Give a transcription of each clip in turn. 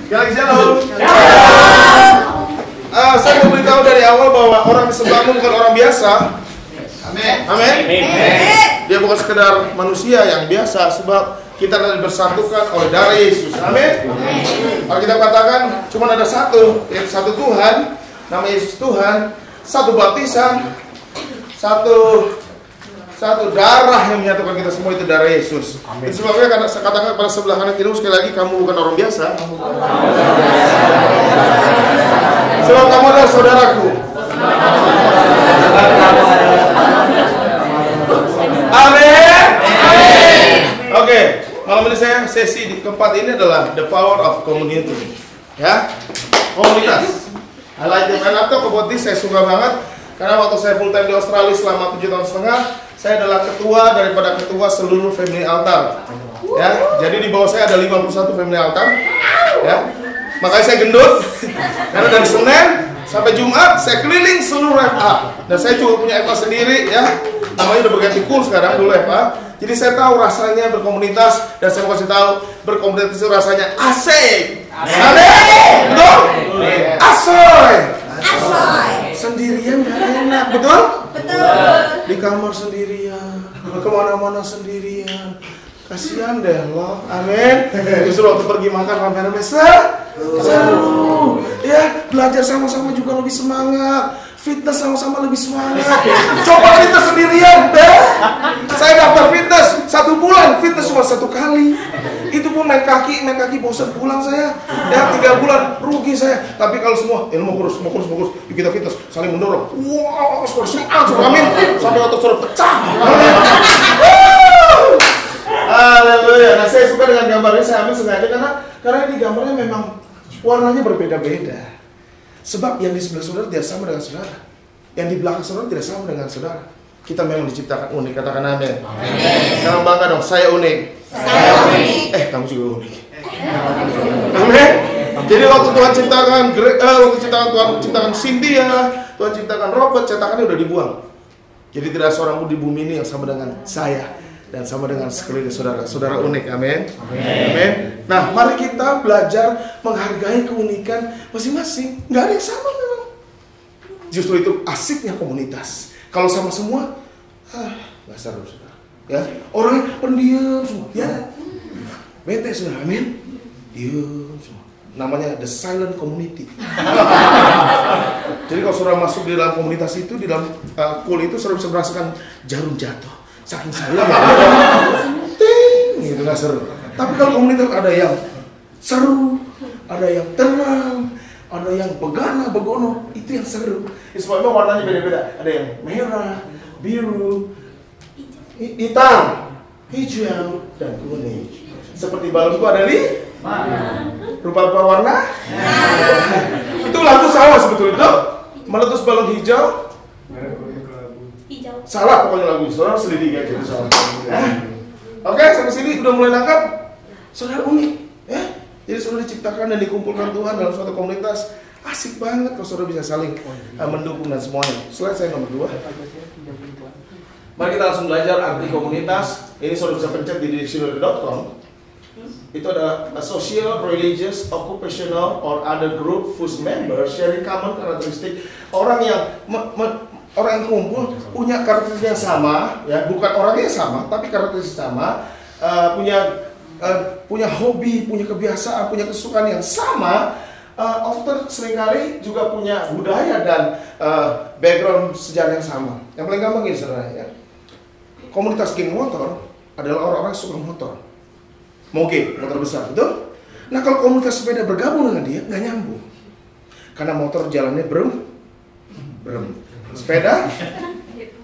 Shalom. Saya mau beritahu dari awal bahwa orang di sebelahmu bukan orang biasa. Amin. Dia bukan sekedar manusia yang biasa, sebab kita telah dipersatukan oleh darah Yesus. Amin. Kalau kita katakan cuma ada satu, yaitu satu Tuhan, nama Yesus Tuhan, satu baptisan, satu darah yang menyatukan kita semua, itu darah Yesus. Itu sebabnya karena saya katakan pada sebelah kanan kiri sekali lagi, kamu bukan orang biasa. Sebab kamu adalah saudaraku. Amin. Oke, malam ini saya sesi di keempat ini adalah the power of community. Ya, komunitas. I like the man atau keboti, saya suka banget karena waktu saya full time di Australia selama 7 tahun setengah, saya adalah ketua daripada ketua seluruh family altar. Ya, jadi di bawah saya ada 51 family altar. Ya, makanya saya gendut karena dari Senin sampai Jumat saya keliling seluruh FA. Dan saya juga punya FA sendiri, ya. Namanya udah berganti cool sekarang, dulu FA. Jadi saya tahu rasanya berkomunitas, dan saya mau kasih tahu berkomunitas itu rasanya asik. Amin. Betul? Asoy. Sendirian gak enak, betul? Betul. Di kamar sendirian, kemana-mana sendirian. Kasihan deh lo, amin. Justru waktu pergi makan rame-rame seru. Ya, belajar sama-sama juga lebih semangat. Fitness sama-sama lebih semangat. Coba fitness sendirian deh. Saya daftar fitness 1 bulan, fitness cuma 1 kali. Itu pun main kaki bosan pulang saya. Ya 3 bulan rugi saya. Tapi kalau semua, mau kurus, yuk kita fitness, saling mendorong. Wow, amin. Sampai otot suruh pecah. Haleluya. Nah, saya suka dengan gambarnya, saya ambil sengaja karena ini gambarnya memang warnanya berbeda-beda. Sebab yang di sebelah saudara tidak sama dengan saudara, yang di belakang saudara tidak sama dengan saudara. Kita memang diciptakan unik, katakan amin. Sekarang bangga dong, saya unik. Kamu juga unik. Amin. Jadi waktu Tuhan ciptakan, Tuhan ciptakan Cynthia, Tuhan ciptakan Robert, cetakannya udah dibuang. Jadi tidak seorang pun di bumi ini yang sama dengan saya dan sama dengan sekeliling saudara. Saudara unik, amin. Amin. Nah, mari kita belajar menghargai keunikan masing-masing. Nggak ada yang sama memang. Justru itu asiknya komunitas. Kalau sama semua, nggak seru, saudara. Ya, orang pendiam semua. Ya, bete saudara, amin. Diam semua. Namanya the silent community. Jadi kalau saudara masuk di dalam komunitas itu, di dalam cool itu, saudara bisa merasakan jarum jatuh. Saking silent, gitu nggak seru. Tapi kalau komunitas ada yang seru, ada yang tenang, ada yang begono, itu yang seru. Sebabnya warnanya beda-beda. Ada yang merah, biru, hitam, hijau, dan kuning. Seperti balonku ada di rupa-rupa warna. Itu lampu sawah sebetulnya itu. Meletus balon hijau. Salah pokoknya lagu, saudara selidiki aja salah. Oke, sampai sini udah mulai nangkap. Saudara unik, ya. Jadi saudara diciptakan dan dikumpulkan Tuhan dalam suatu komunitas. Asik banget kalau saudara bisa saling mendukung dan semuanya. Slide saya nomor 2. Mari kita langsung belajar arti komunitas. Ini saudara bisa pencet di dictionary.com. Itu ada a social, religious, occupational, or other group whose members sharing common characteristic. Orang yang kumpul punya karakteristik yang sama, ya, bukan orangnya sama, tapi karakteristik sama, punya hobi, punya kebiasaan, punya kesukaan yang sama, often seringkali juga punya budaya dan background sejarah yang sama. Yang paling gampang ini saudara, ya. Komunitas geng motor adalah orang-orang yang suka motor. Moge, motor besar, betul? Nah, kalau komunitas sepeda bergabung dengan dia, nggak nyambung. Karena motor jalannya berem. Sepeda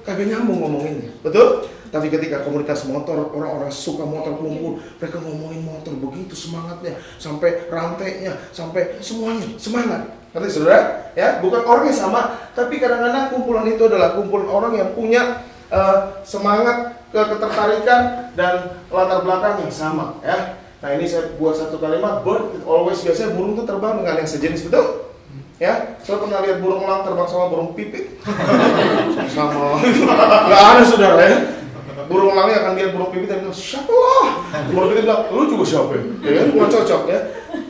kagak nyambung ngomonginnya, betul? Tapi ketika komunitas motor, orang-orang suka motor kumpul, mereka ngomongin motor begitu semangatnya, sampai rantainya, sampai semuanya semangat. Ngerti saudara? Ya, bukan orangnya sama, tapi kadang-kadang kumpulan itu adalah kumpulan orang yang punya semangat, ketertarikan dan latar belakang yang sama. Ya. Nah, ini saya buat satu kalimat, bird always, biasanya burung itu terbang dengan yang sejenis, betul? Ya, saya pernah lihat burung elang terbang sama burung pipit. Sama, nggak ada saudara ya. Burung elang akan lihat burung pipit dan bilang, siapa lah? Burung pipit bilang, lu juga siapa? Ya kan, bukan cocok ya.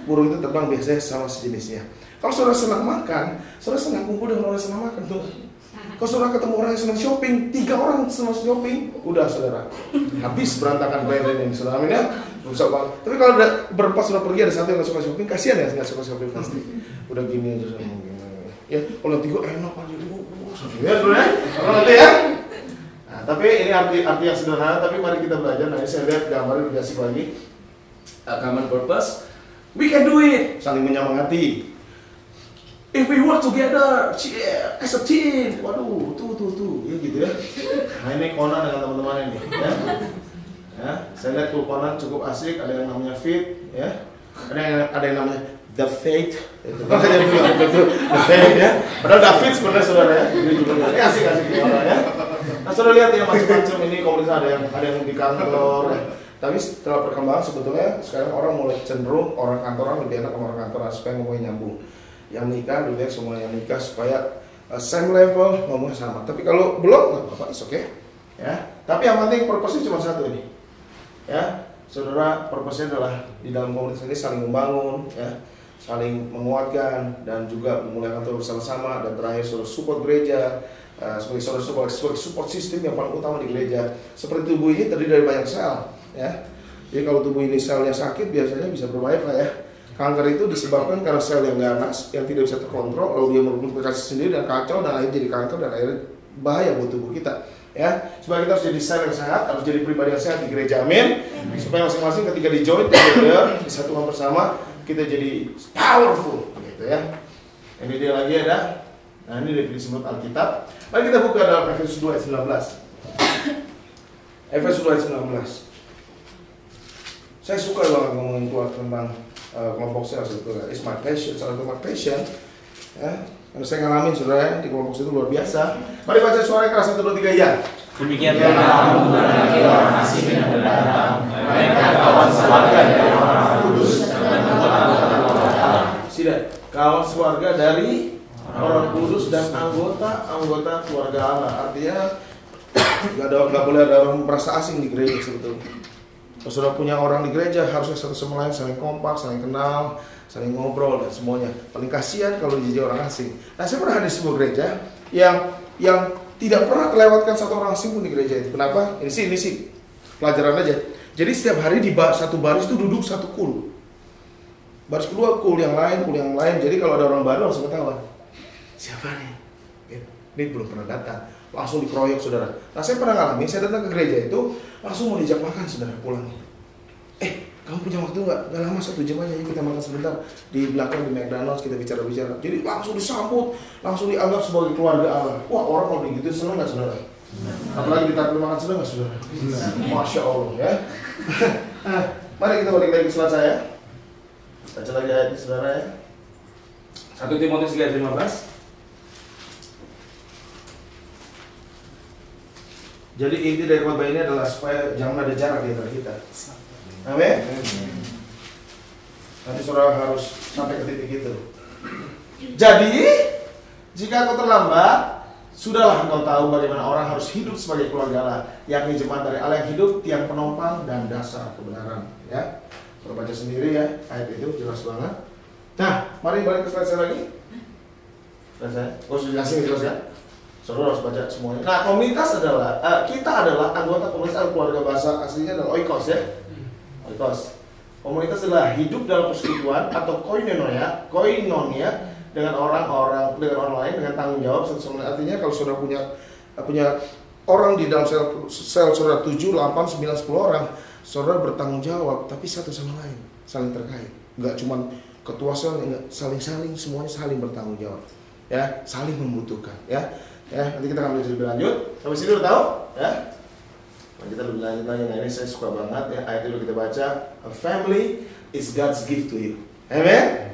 Burung itu terbang biasanya sama sejenisnya. Kalau saudara senang makan, saudara senang kumpul dengan orang yang senang makan tuh. Kalau saudara ketemu orang yang senang shopping, 3 orang senang shopping, udah saudara habis berantakan bayaran ini, saudara. Amin ya. Susah banget. Tapi kalau ada berempat saudara pergi, ada satu yang nggak suka shopping, kasihan ya nggak suka shopping pasti. Udah gini aja sama gini. Ya, kalau 3 enak aja dulu. Ya, saudara. Kalau nanti ya. Nah, tapi ini arti yang sederhana, tapi mari kita belajar. Nah, ini saya lihat gambar lebih asik lagi. Common purpose. We can do it. Saling menyemangati. If we work together, as a team. Waduh, tuh, ya gitu ya. Nah, ini Conan dengan teman-teman ini, ya. Ya, saya lihat tuh Conan cukup asik. Ada yang namanya Fit, ya. Ada yang namanya The Fate. Itu makanya The Fate, ya. Padahal David sebenarnya saudara ya. Ini juga asik orang ya. Nah, saudara lihat ya macam-macam ini komunitas ada yang di kantor. Ya. Tapi setelah perkembangan sebetulnya sekarang orang mulai cenderung orang kantoran lebih enak sama orang kantoran supaya ngomongnya nyambung. Yang nikah lebih baik semua yang nikah supaya same level ngomongnya sama. Tapi kalau belum nggak apa-apa, it's okay. Ya. Tapi yang penting purpose-nya cuma satu ini. Ya, saudara, purpose-nya adalah di dalam komunitas ini saling membangun, ya, saling menguatkan dan juga memulaikan terus bersama-sama dan terakhir saudara support gereja. Sebagai saudara support sistem yang paling utama di gereja. Seperti tubuh ini terdiri dari banyak sel, ya. Jadi kalau tubuh ini selnya sakit biasanya bisa berbahaya lah ya. Kanker itu disebabkan karena sel yang ganas, yang tidak bisa terkontrol, lalu dia mereplikasi sendiri dan kacau dan akhirnya jadi kanker dan akhirnya bahaya buat tubuh kita. Ya, supaya kita harus jadi sel yang sehat, harus jadi pribadi yang sehat di gereja, amin. Supaya masing-masing ketika di join together, disatukan bersama, kita jadi powerful, gitu ya. Ini dia lagi ada. Nah, ini definisi menurut Alkitab. Mari kita buka dalam Efesus 2 ayat 19. Efesus 2 ayat 19. Saya suka banget ngomongin keluar tentang kelompok sel sebetulnya. It's my passion, salah satu my passion. Ya, karena saya ngalamin saudara di kelompok sel itu luar biasa. Mari baca suara keras 1, 2, 3 ya. Demikianlah kamu mengenali orang asing yang berdatang, mereka kawan sewarga dari orang kudus dan anggota Allah. Tidak, kawan sewarga dari orang kudus dan anggota keluarga Allah. Artinya nggak boleh ada orang merasa asing di gereja sebetulnya. Kalau sudah punya orang di gereja harusnya satu sama lain saling kompak, saling kenal, saling ngobrol dan semuanya. Paling kasihan kalau jadi orang asing. Nah, saya pernah ada di sebuah gereja yang tidak pernah terlewatkan satu orang asing pun di gereja itu. Kenapa? Ini sih pelajaran aja. Jadi setiap hari di satu baris itu duduk satu kul. Baris kedua kul yang lain. Jadi kalau ada orang baru langsung ketahuan. Siapa nih? Ini belum pernah datang. Langsung dikeroyok saudara. Nah, saya pernah ngalamin, saya datang ke gereja itu langsung mau diajak makan saudara pulang. Kamu punya waktu nggak? Nggak lama, 1 jam aja kita makan sebentar di belakang di McDonald's, kita bicara-bicara. Jadi langsung disambut, langsung dianggap sebagai keluarga Allah. Wah, orang kalau begitu senang nggak saudara? Apalagi ditaruh makan senang nggak saudara? Masya Allah ya. Mari kita balik lagi ke slide saya. Baca lagi ayat ini saudara ya. 1 Timotius 3:15. Jadi inti dari khotbah ini adalah supaya jangan ada jarak di antara kita. Amin. Nanti saudara harus sampai ke titik itu. Jadi, jika kau terlambat, sudahlah engkau tahu bagaimana orang harus hidup sebagai keluarga Allah, yakni jemaat dari Allah yang hidup, tiang penopang dan dasar kebenaran. Ya, saudara baca sendiri ya ayat itu jelas banget. Nah, mari balik ke slide saya lagi. Slide saya, sudah jelasin jelas ya. Saudara harus baca semuanya. Nah, komunitas adalah kita adalah anggota komunitas keluarga, bahasa aslinya adalah oikos ya. Oikos. Komunitas adalah hidup dalam persekutuan atau koinonia dengan orang lain dengan tanggung jawab. Artinya kalau saudara punya orang di dalam sel saudara 7, 8, 9, 10 orang, saudara bertanggung jawab tapi satu sama lain, saling terkait. Enggak cuma ketua sel, enggak, saling semuanya saling bertanggung jawab. Ya, saling membutuhkan ya. Ya, nanti kita akan belajar lebih lanjut. Sampai sini udah tahu? Ya. Nah, kita lebih lanjut lagi. Nah, ini saya suka banget ya. Ayat itu kita baca. A family is God's gift to you. Amen?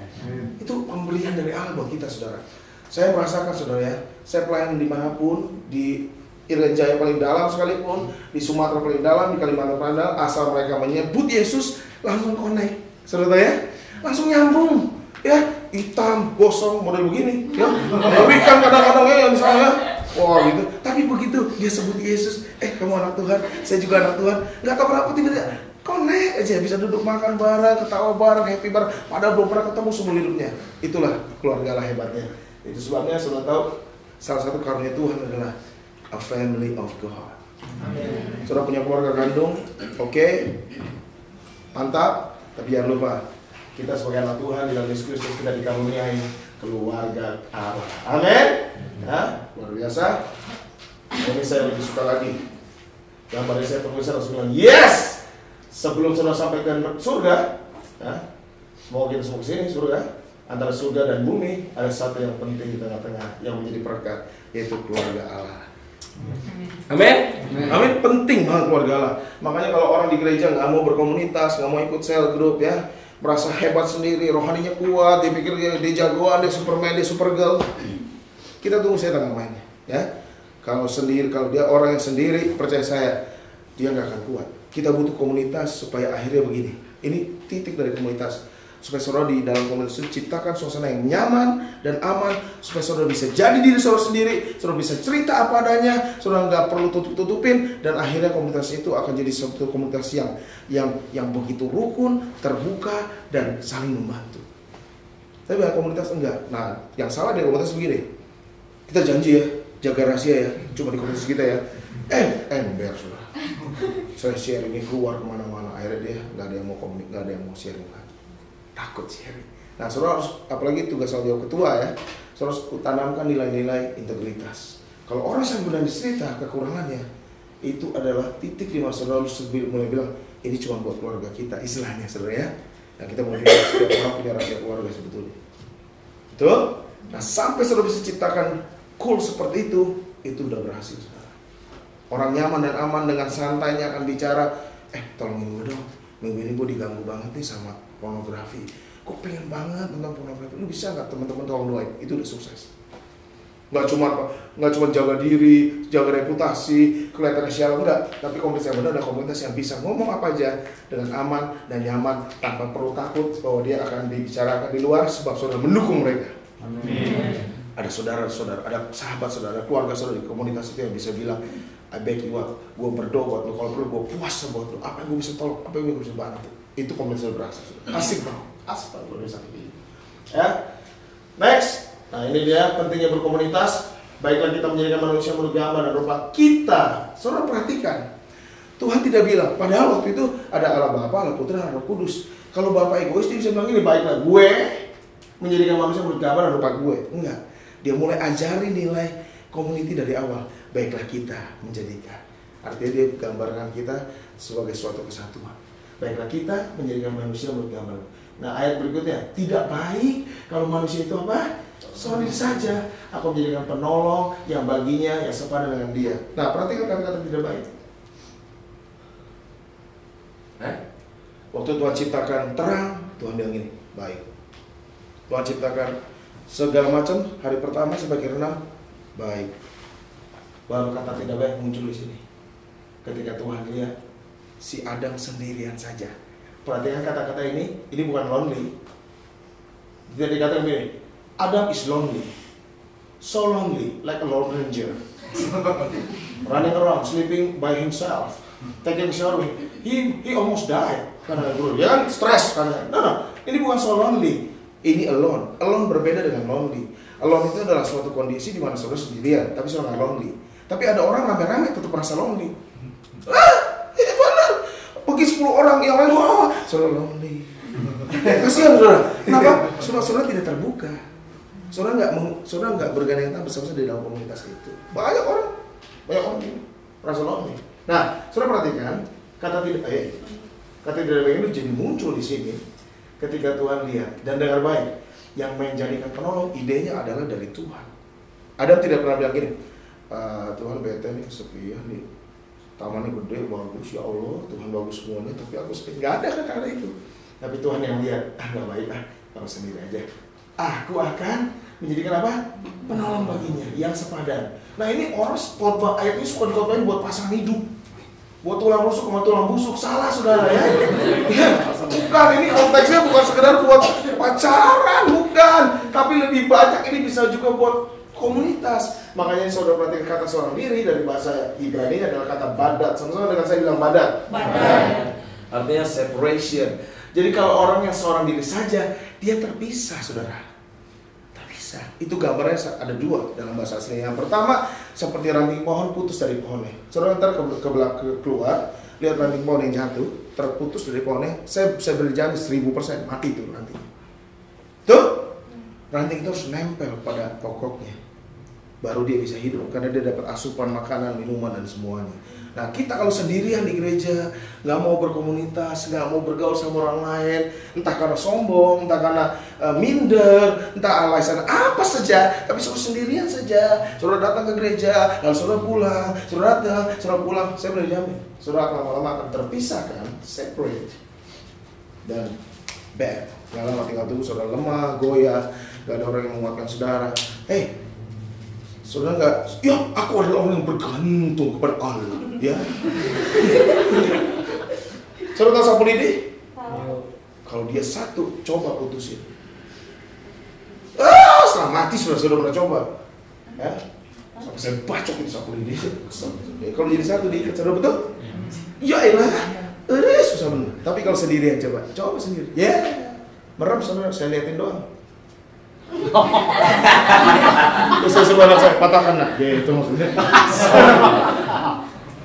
Itu pemberian dari Allah buat kita, saudara. Saya merasakan, saudara ya. Saya pelayan dimanapun, di Irian Jaya paling dalam sekalipun, di Sumatera paling dalam, di Kalimantan paling dalam, asal mereka menyebut Yesus, langsung connect. Saudara ya? Langsung nyambung. Ya, hitam, gosong, model begini ya. Tapi kan kadang-kadang ya misalnya wah gitu. Tapi begitu dia sebut Yesus, kamu anak Tuhan, saya juga anak Tuhan. Nggak tahu kenapa tiba-tiba connect aja, bisa duduk makan bareng, ketawa bareng, happy bareng. Padahal belum pernah ketemu seumur hidupnya. Itulah keluarga lah hebatnya. Itu sebabnya saudara tahu salah satu karunia Tuhan adalah a family of God. Amen. Saudara punya keluarga kandung, oke, mantap. Tapi jangan lupa kita sebagai anak Tuhan di dalam Yesus Kristus kita dikaruniai keluarga Allah. Amin. Ya, luar biasa. Ini saya lebih suka lagi. Gambarnya saya penulis harus bilang yes. Sebelum saudara sampai ke surga, ya, semoga kita semua kesini surga. Antara surga dan bumi ada satu yang penting di tengah-tengah yang menjadi perekat, yaitu keluarga Allah. Amin. Amin. Penting banget keluarga Allah. Makanya kalau orang di gereja nggak mau berkomunitas, nggak mau ikut cell group, ya, merasa hebat sendiri, rohaninya kuat, dia pikir dia jagoan, dia superman, dia supergirl. Kita tunggu setan mainnya, ya. Kalau dia orang yang sendiri, percaya saya, dia nggak akan kuat. Kita butuh komunitas supaya akhirnya begini. Ini titik dari komunitas. Supaya saudara di dalam komunitas itu ciptakan suasana yang nyaman dan aman, supaya saudara bisa jadi diri saudara sendiri, saudara bisa cerita apa adanya, saudara nggak perlu tutup-tutupin, dan akhirnya komunitas itu akan jadi suatu komunitas yang begitu rukun, terbuka, dan saling membantu. Tapi banyak komunitas enggak. Nah, yang salah dari komunitas begini, kita janji ya, jaga rahasia ya, cuma di komunitas kita ya, ember saudara. Saya sharing ini keluar kemana-mana, akhirnya dia nggak ada yang mau sharing lagi, takut sharing. Nah, saudara harus, apalagi tugas saya ketua ya, saudara harus tanamkan nilai-nilai integritas. Kalau orang yang berani cerita kekurangannya, itu adalah titik di mana saudara harus mulai bilang, ini cuma buat keluarga kita, istilahnya saudara ya. Nah, kita mau bilang setiap orang punya rahasia keluarga sebetulnya. Betul? Nah, sampai saudara bisa ciptakan cool seperti itu udah berhasil saudara. Orang nyaman dan aman dengan santainya akan bicara, tolongin gue dong, minggu ini gue diganggu banget nih sama pornografi. Gue pengen banget tentang pornografi. Lu bisa nggak teman-teman tolong doain? Itu udah sukses. Nggak cuma jaga diri, jaga reputasi, kelihatannya sial, enggak. Tapi komunitas yang benar adalah komunitas yang bisa ngomong apa aja dengan aman dan nyaman tanpa perlu takut bahwa dia akan dibicarakan di luar, sebab saudara mendukung mereka. Amin. Ada saudara-saudara, ada sahabat saudara, keluarga saudara di komunitas itu yang bisa bilang, I beg you what, gue berdoa buat lo, kalau perlu gue puasa buat lo, apa yang gue bisa tolong, apa yang gue bisa bantu. Itu komunitas berhasil. Asik banget, asik banget luar biasa ini. Ya, next. Nah, ini dia pentingnya berkomunitas. Baiklah kita menjadikan manusia menurut gambar dan rupa kita. Saudara perhatikan, Tuhan tidak bilang, padahal waktu itu ada Allah Bapa, Allah Putra, Allah Roh Kudus. Kalau Bapa egois dia bisa bilang ini, baiklah gue menjadikan manusia menurut gambar dan rupa gue. Enggak. Dia mulai ajari nilai community dari awal. Baiklah kita menjadikan. Artinya dia gambarkan kita sebagai suatu kesatuan. Baiklah kita menjadikan manusia menurut gambar. Nah, ayat berikutnya, tidak baik kalau manusia itu apa? Solid saja. Aku menjadikan penolong yang baginya yang sepadan dengan dia. Nah, perhatikan kata-kata tidak baik. Waktu Tuhan ciptakan terang, Tuhan bilang gini, baik. Tuhan ciptakan segala macam hari pertama sebagai renang, baik. Baru kata tidak baik muncul di sini. Ketika Tuhan lihat si Adam sendirian saja. Perhatikan kata-kata ini bukan lonely. Tidak dikatakan begini, Adam is lonely, so lonely, like a lone ranger, running around, sleeping by himself, taking shower. He almost died karena ya kan stres karena. No, ini bukan so lonely. Ini alone. Alone berbeda dengan lonely. Alone itu adalah suatu kondisi di mana saudara sendirian, tapi saudara nggak lonely. Tapi ada orang rame-rame tetap merasa lonely. Benar. Pergi 10 orang yang lain, saudara lonely. Kasihan saudara. Kenapa? Saudara tidak terbuka. Saudara nggak bergandeng tangan bersama di dalam komunitas itu. Banyak orang merasa lonely. Nah, saudara perhatikan kata tidak baik itu jadi muncul di sini. Ketika Tuhan lihat dan dengar baik, yang menjadikan penolong idenya adalah dari Tuhan. Adam tidak pernah bilang gini, Tuhan bete nih, sepi ya nih, tamannya gede, bagus, ya Allah, Tuhan bagus semuanya, tapi aku sepi. Nggak ada kata-kata itu. Tapi Tuhan yang lihat, nggak baik, kamu sendiri aja. Aku akan menjadikan apa? Penolong baginya, yang sepadan. Nah, ini orang khotbah ayat ini suka dikhotbahin buat pasangan hidup. Buat tulang rusuk sama tulang busuk, salah saudara ya. Bukan, ini konteksnya bukan sekedar buat pacaran, bukan. Tapi lebih banyak ini bisa juga buat komunitas. Makanya saudara perhatikan kata seorang diri dari bahasa Ibrani adalah kata badat. Sama-sama dengan saya bilang badat. Badat. Artinya separation. Jadi kalau orang yang seorang diri saja, dia terpisah, saudara. Terpisah. Itu gambarnya ada dua dalam bahasa asli. Yang pertama, seperti ranting pohon putus dari pohonnya. Saudara ntar keluar, lihat ranting pohon yang jatuh, terputus dari pohonnya. Saya beri janji 1000% mati tuh ranting. Tuh, ranting itu harus nempel pada pokoknya. Baru dia bisa hidup, karena dia dapat asupan makanan, minuman, dan semuanya. Nah, kita kalau sendirian di gereja, nggak mau berkomunitas, nggak mau bergaul sama orang lain, entah karena sombong, entah karena minder, entah alasan apa saja, tapi saudara sendirian saja. Saudara datang ke gereja, lalu saudara pulang, saudara datang, saudara pulang. Saya boleh jamin, saudara akan lama-lama akan terpisahkan, separate, dan bad. Nggak lama tinggal tunggu saudara lemah, goyah, nggak ada orang yang menguatkan saudara. Saudara nggak, ya aku adalah orang yang bergantung kepada Allah, ya. Saudara tahu sapu lidi? Kalau dia satu, coba putusin. Setelah mati sudah pernah coba, ya. Sampai saya bacok itu sapu lidi. Kalau jadi satu diikat, saudara betul? Ya elah, susah bener. Tapi kalau sendirian coba sendiri, ya. Merem saudara, saya liatin doang. Terus saya suruh anak saya patahkan nak, ya itu maksudnya.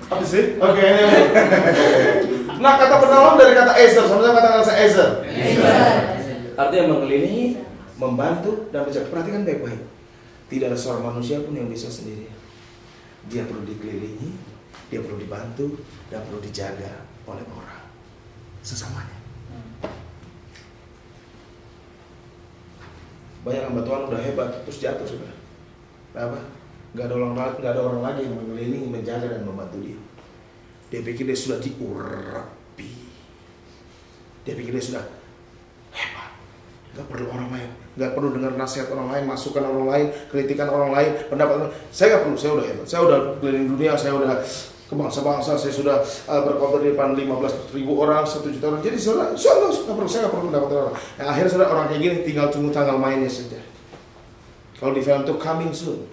Apa sih? Oke. Nah, kata penolong dari kata Ezer, sama-sama kata Ezer. Artinya mengelilingi, membantu, dan menjaga. Perhatikan baik-baik. Tidak ada seorang manusia pun yang bisa sendirian. Dia perlu dikelilingi, dia perlu dibantu, dan perlu dijaga oleh orang sesamanya. Banyak hamba Tuhan udah hebat, terus jatuh sudah. Kenapa? Gak ada orang lagi yang mengelilingi, menjaga dan membantu dia. Dia pikir dia sudah diurapi. Dia pikir dia sudah hebat. Gak perlu orang lain, gak perlu dengar nasihat orang lain, masukan orang lain, kritikan orang lain, pendapat orang lain. Saya gak perlu, saya udah hebat. Saya udah keliling dunia, saya udah ke bangsa-bangsa, saya sudah berkhotbah di depan 15.000 orang, 1 juta orang. Jadi saudara, saya nggak perlu pendapat orang. Nah, akhirnya saudara orang kayak gini tinggal tunggu tanggal mainnya saja. Kalau di film itu coming soon,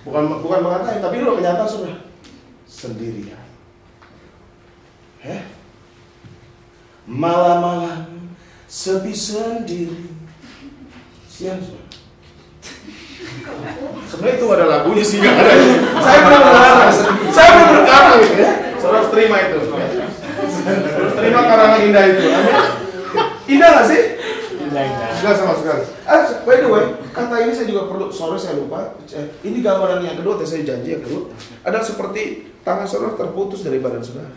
bukan mengatain, tapi udah kenyataan saudara sendirian. Malam-malam sepi sendiri, siang saudara. Sebenarnya itu ada lagunya sih, nggak ada. Saya belum berkarang gitu ya. Saudara harus terima itu. Harus terima karangan indah itu. Indah nggak sih? Indah. Nggak sama sekali. By the way, kata ini saya juga perlu. Sorry saya lupa. Ini gambaran yang kedua. Saya janji yang kedua. Ada seperti tangan saudara terputus dari badan saudara.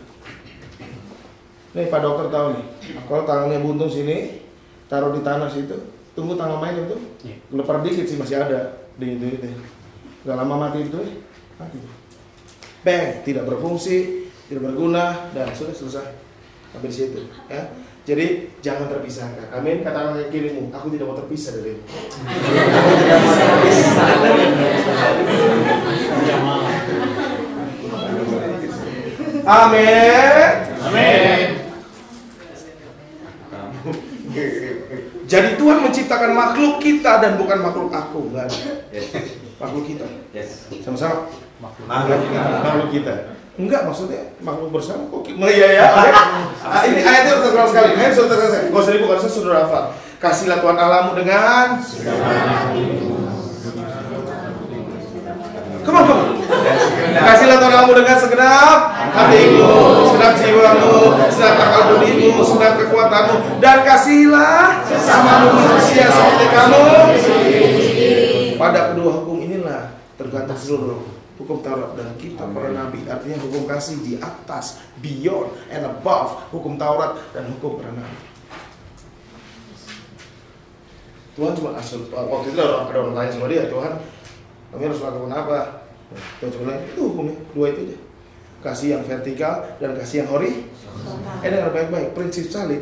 Nih Pak Dokter tahu nih. Kalau tangannya buntung sini, taruh di tanah situ. Tunggu tanggal main itu. Gelepar dikit sih masih ada. Di itu. Gak lama mati itu, mati. Bang, tidak berfungsi, tidak berguna, dan sudah selesai. Sampai di situ, ya. Jadi jangan terpisahkan. Amin. Katakan ke kirimu, aku tidak mau terpisah dari. Amin. Amin. Jadi Tuhan menciptakan makhluk kita dan bukan makhluk aku, enggak ada. Makhluk kita. Sama-sama. Makhluk kita. Enggak, maksudnya makhluk bersama kok. Iya ya. Okay. Ini ayatnya terkenal sekali. Ayo saudara saya. Enggak usah dibuka, saya sudah hafal. Kasihlah Tuhan Allahmu dengan Come on. Kasihlah Tuhan Allahmu dengan segenap hatimu, segenap jiwamu, segenap akal budimu, segenap kekuatanmu, dan kasihlah sesama manusia seperti kamu. Pada kedua hukum inilah tergantung seluruh hukum Taurat dan kitab para nabi. Artinya hukum kasih di atas, beyond and above hukum Taurat dan hukum para nabi. Tuhan cuma asal waktu itu ada orang lain sama dia, Tuhan kami harus melakukan apa? Tuhan cuma itu hukumnya, dua itu aja. Kasih yang vertikal dan kasih yang horizontal. Dengar baik-baik, prinsip salib.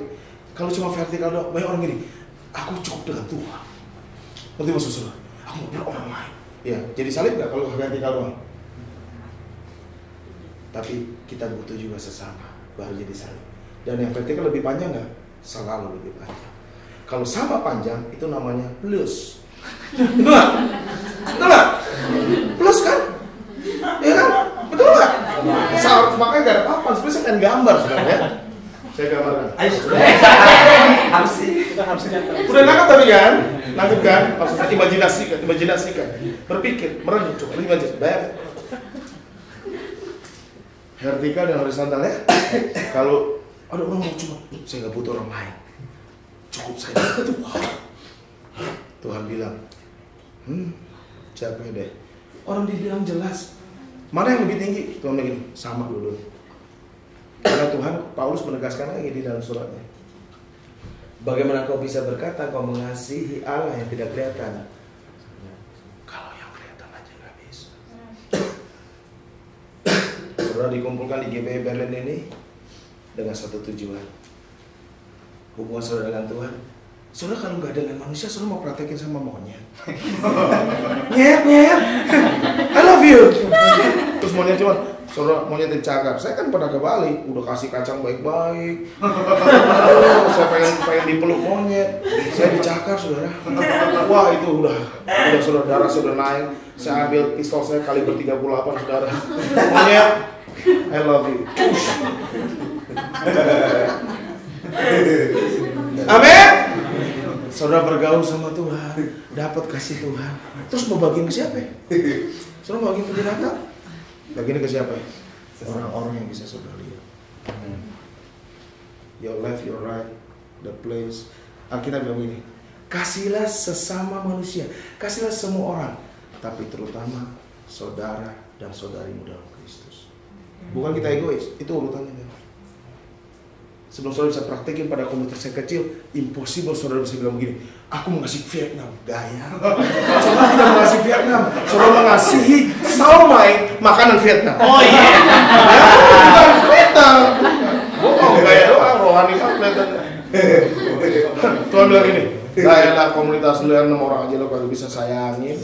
Kalau cuma vertikal doang, banyak orang gini, aku cukup dengan Tuhan. Nanti maksud saudara, aku mau bilang orang lain. Ya, jadi salib nggak kalau vertikal doang? Tapi kita butuh juga sesama, baru jadi salib. Dan yang vertikal lebih panjang nggak? Selalu lebih panjang. Kalau sama panjang, itu namanya plus. Benar? Betul nggak? Plus kan? Iya kan? Betul nggak? Makanya nggak ada apa-apa. Sebenarnya saya kan gambar sebenarnya. Ya. Saya gambarkan. Ayo sudah. Harus sih. Kita harus nyata. Udah nangkap tapi kan? Nangkap kan? Maksudnya imajinasikan. Berpikir, merenung, coba imajinasi. Bayangkan. Vertikal dan horizontal ya. Kalau ada orang mau cuma, saya nggak butuh orang lain. Cukup saya. Tuhan bilang, capek deh. Orang dibilang jelas. Mana yang lebih tinggi? Tuhan bilang gini, sama dulu. Karena Tuhan, Paulus menegaskan lagi di dalam suratnya. Bagaimana kau bisa berkata kau mengasihi Allah yang tidak kelihatan? Kalau yang kelihatan aja nggak bisa. Saudara dikumpulkan di GBI Berlin ini dengan satu tujuan. Hubungan saudara dengan Tuhan. Saudara kalau nggak dengan manusia, saudara mau praktekin sama monyet. Nyet, I love you. Terus monyet cuma, saudara monyet dicakar. Saya kan pernah ke Bali, udah kasih kacang baik-baik. Saya pengen dipeluk monyet. Saya dicakar, saudara. Wah itu udah saudara, darah sudah naik. Saya ambil pistol saya kaliber 38, saudara. Monyet, I love you. Amin. Saudara bergaul sama Tuhan, dapat kasih Tuhan. Terus mau bagiin ke siapa? Saudara mau bagiin ke binatang? Bagiin ke siapa? Orang-orang yang bisa saudara lihat. Your left, your right, the place. Alkitab bilang ini, kasihlah sesama manusia, kasihlah semua orang, tapi terutama saudara dan saudarimu dalam Kristus. Bukan kita egois, itu urutannya. Sebelum saudara bisa praktekin pada komunitas yang kecil, impossible saudara bisa bilang begini, aku mengasihi Vietnam, gaya. Saudara tidak mengasihi Vietnam, saudara mengasihi saumai, makanan Vietnam. Oh iya. Ya, bukan Vietnam. Bohong, gaya doang, rohani kan kelihatan. Tuhan bilang gini, gayalah komunitas lu yang 6 orang aja lo kalau bisa sayangin.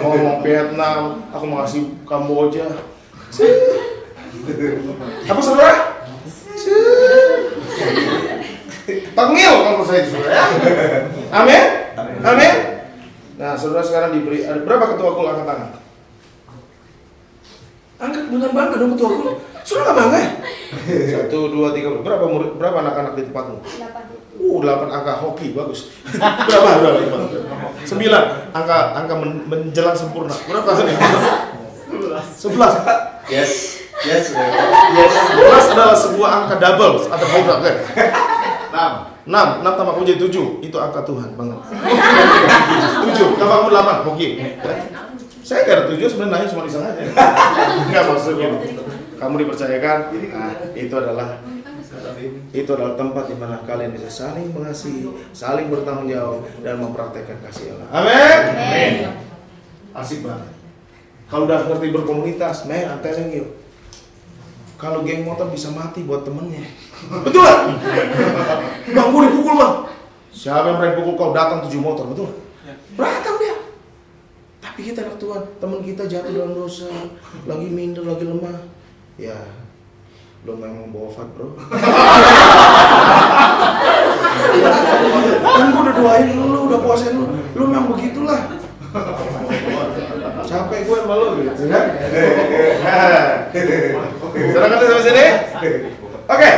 Ngomong Vietnam, aku mengasihi Kamboja. Apa saudara? Tengil kalau saya saudara ya. Amin. Amin. Nah, saudara sekarang diberi berapa ketua kul angkat tangan? Angkat benar bangga dong ketua kul. Saudara nggak bangga ya? 1, 2, 3, berapa anak-anak di tempatmu? 8. 8 angka hoki bagus. Berapa? 9 angka menjelang sempurna. Berapa nih? 11. Yes. 11 adalah sebuah angka double atau hydra kan? 6 tambah kamu jadi 7, itu angka Tuhan banget. 7 tambah kamu 8, oke. Saya gak ada 7 sebenarnya, nanya cuma iseng aja. Enggak maksudnya. Kamu dipercayakan, nah, itu adalah tempat di mana kalian bisa saling mengasihi, saling bertanggung jawab dan mempraktekkan kasih Allah. Amin. Asik banget. Kalau udah ngerti berkomunitas, man, I'm telling you. Kalau geng motor bisa mati buat temennya. Betul gak? Bang, gue dipukul bang. Siapa yang berani pukul kau? Datang 7 motor, betul gak? Berantem dia. Tapi kita anak Tuhan, teman kita jatuh dalam dosa, lagi minder, lagi lemah. Ya, lo memang bawa fat bro. Kan gue udah doain lu, udah puasain lu memang begitulah. Capek gue sama lo gitu kan? Serahkan sampai sini. Oke.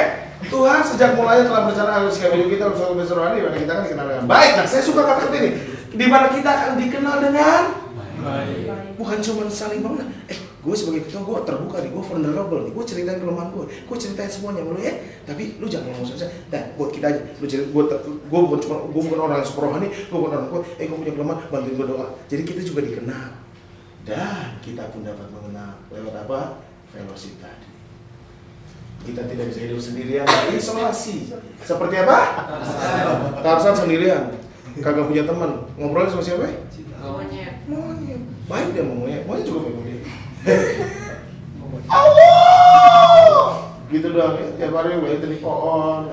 Tuhan sejak mulanya telah berencana harus hidup kita harus selalu berserohani, dimana kita kan dikenal dengan baik. Nah, saya suka kata ini, di mana kita akan dikenal dengan baik. Bukan cuma saling bangun. Gue sebagai ketua gue terbuka nih, gue vulnerable nih, gue ceritain kelemahan gue ceritain semuanya sama lu ya. Tapi lu jangan ngomong susah. Nah, buat kita aja, lu cerita, gue bukan orang yang super rohani, gue bukan orang kuat. Gue punya kelemahan, bantuin gue doa. Jadi kita juga dikenal. Dan kita pun dapat mengenal lewat apa? Fellowship tadi. Kita tidak bisa hidup sendirian, isolasi. Seperti apa? Tarzan sendirian, kagak punya teman. Ngobrolnya sama siapa? Monyet. Baik dia ngomongnya, monyet juga baik dia. Allah, gitu doang ya. Tiap hari gue itu di pohon.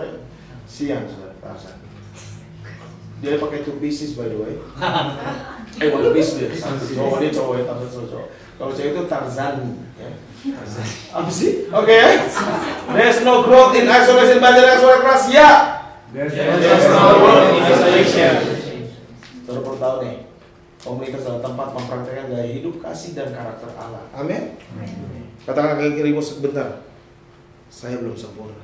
Siang sudah Tarzan. Dia pakai 2 pieces by the way. 1 piece dia. Cowok dia cowok ya, Tarzan cowok. Kalau cewek itu Tarzan. Ya. Apa sih? Oke ya. There's no growth in isolation. Baca dengan suara keras ya. There's no growth in isolation. Saudara perlu tahu nih, Komunitas adalah tempat mempraktekkan gaya hidup, kasih, dan karakter Allah. Amin. Katakan ke kirimu sebentar. Saya belum sempurna.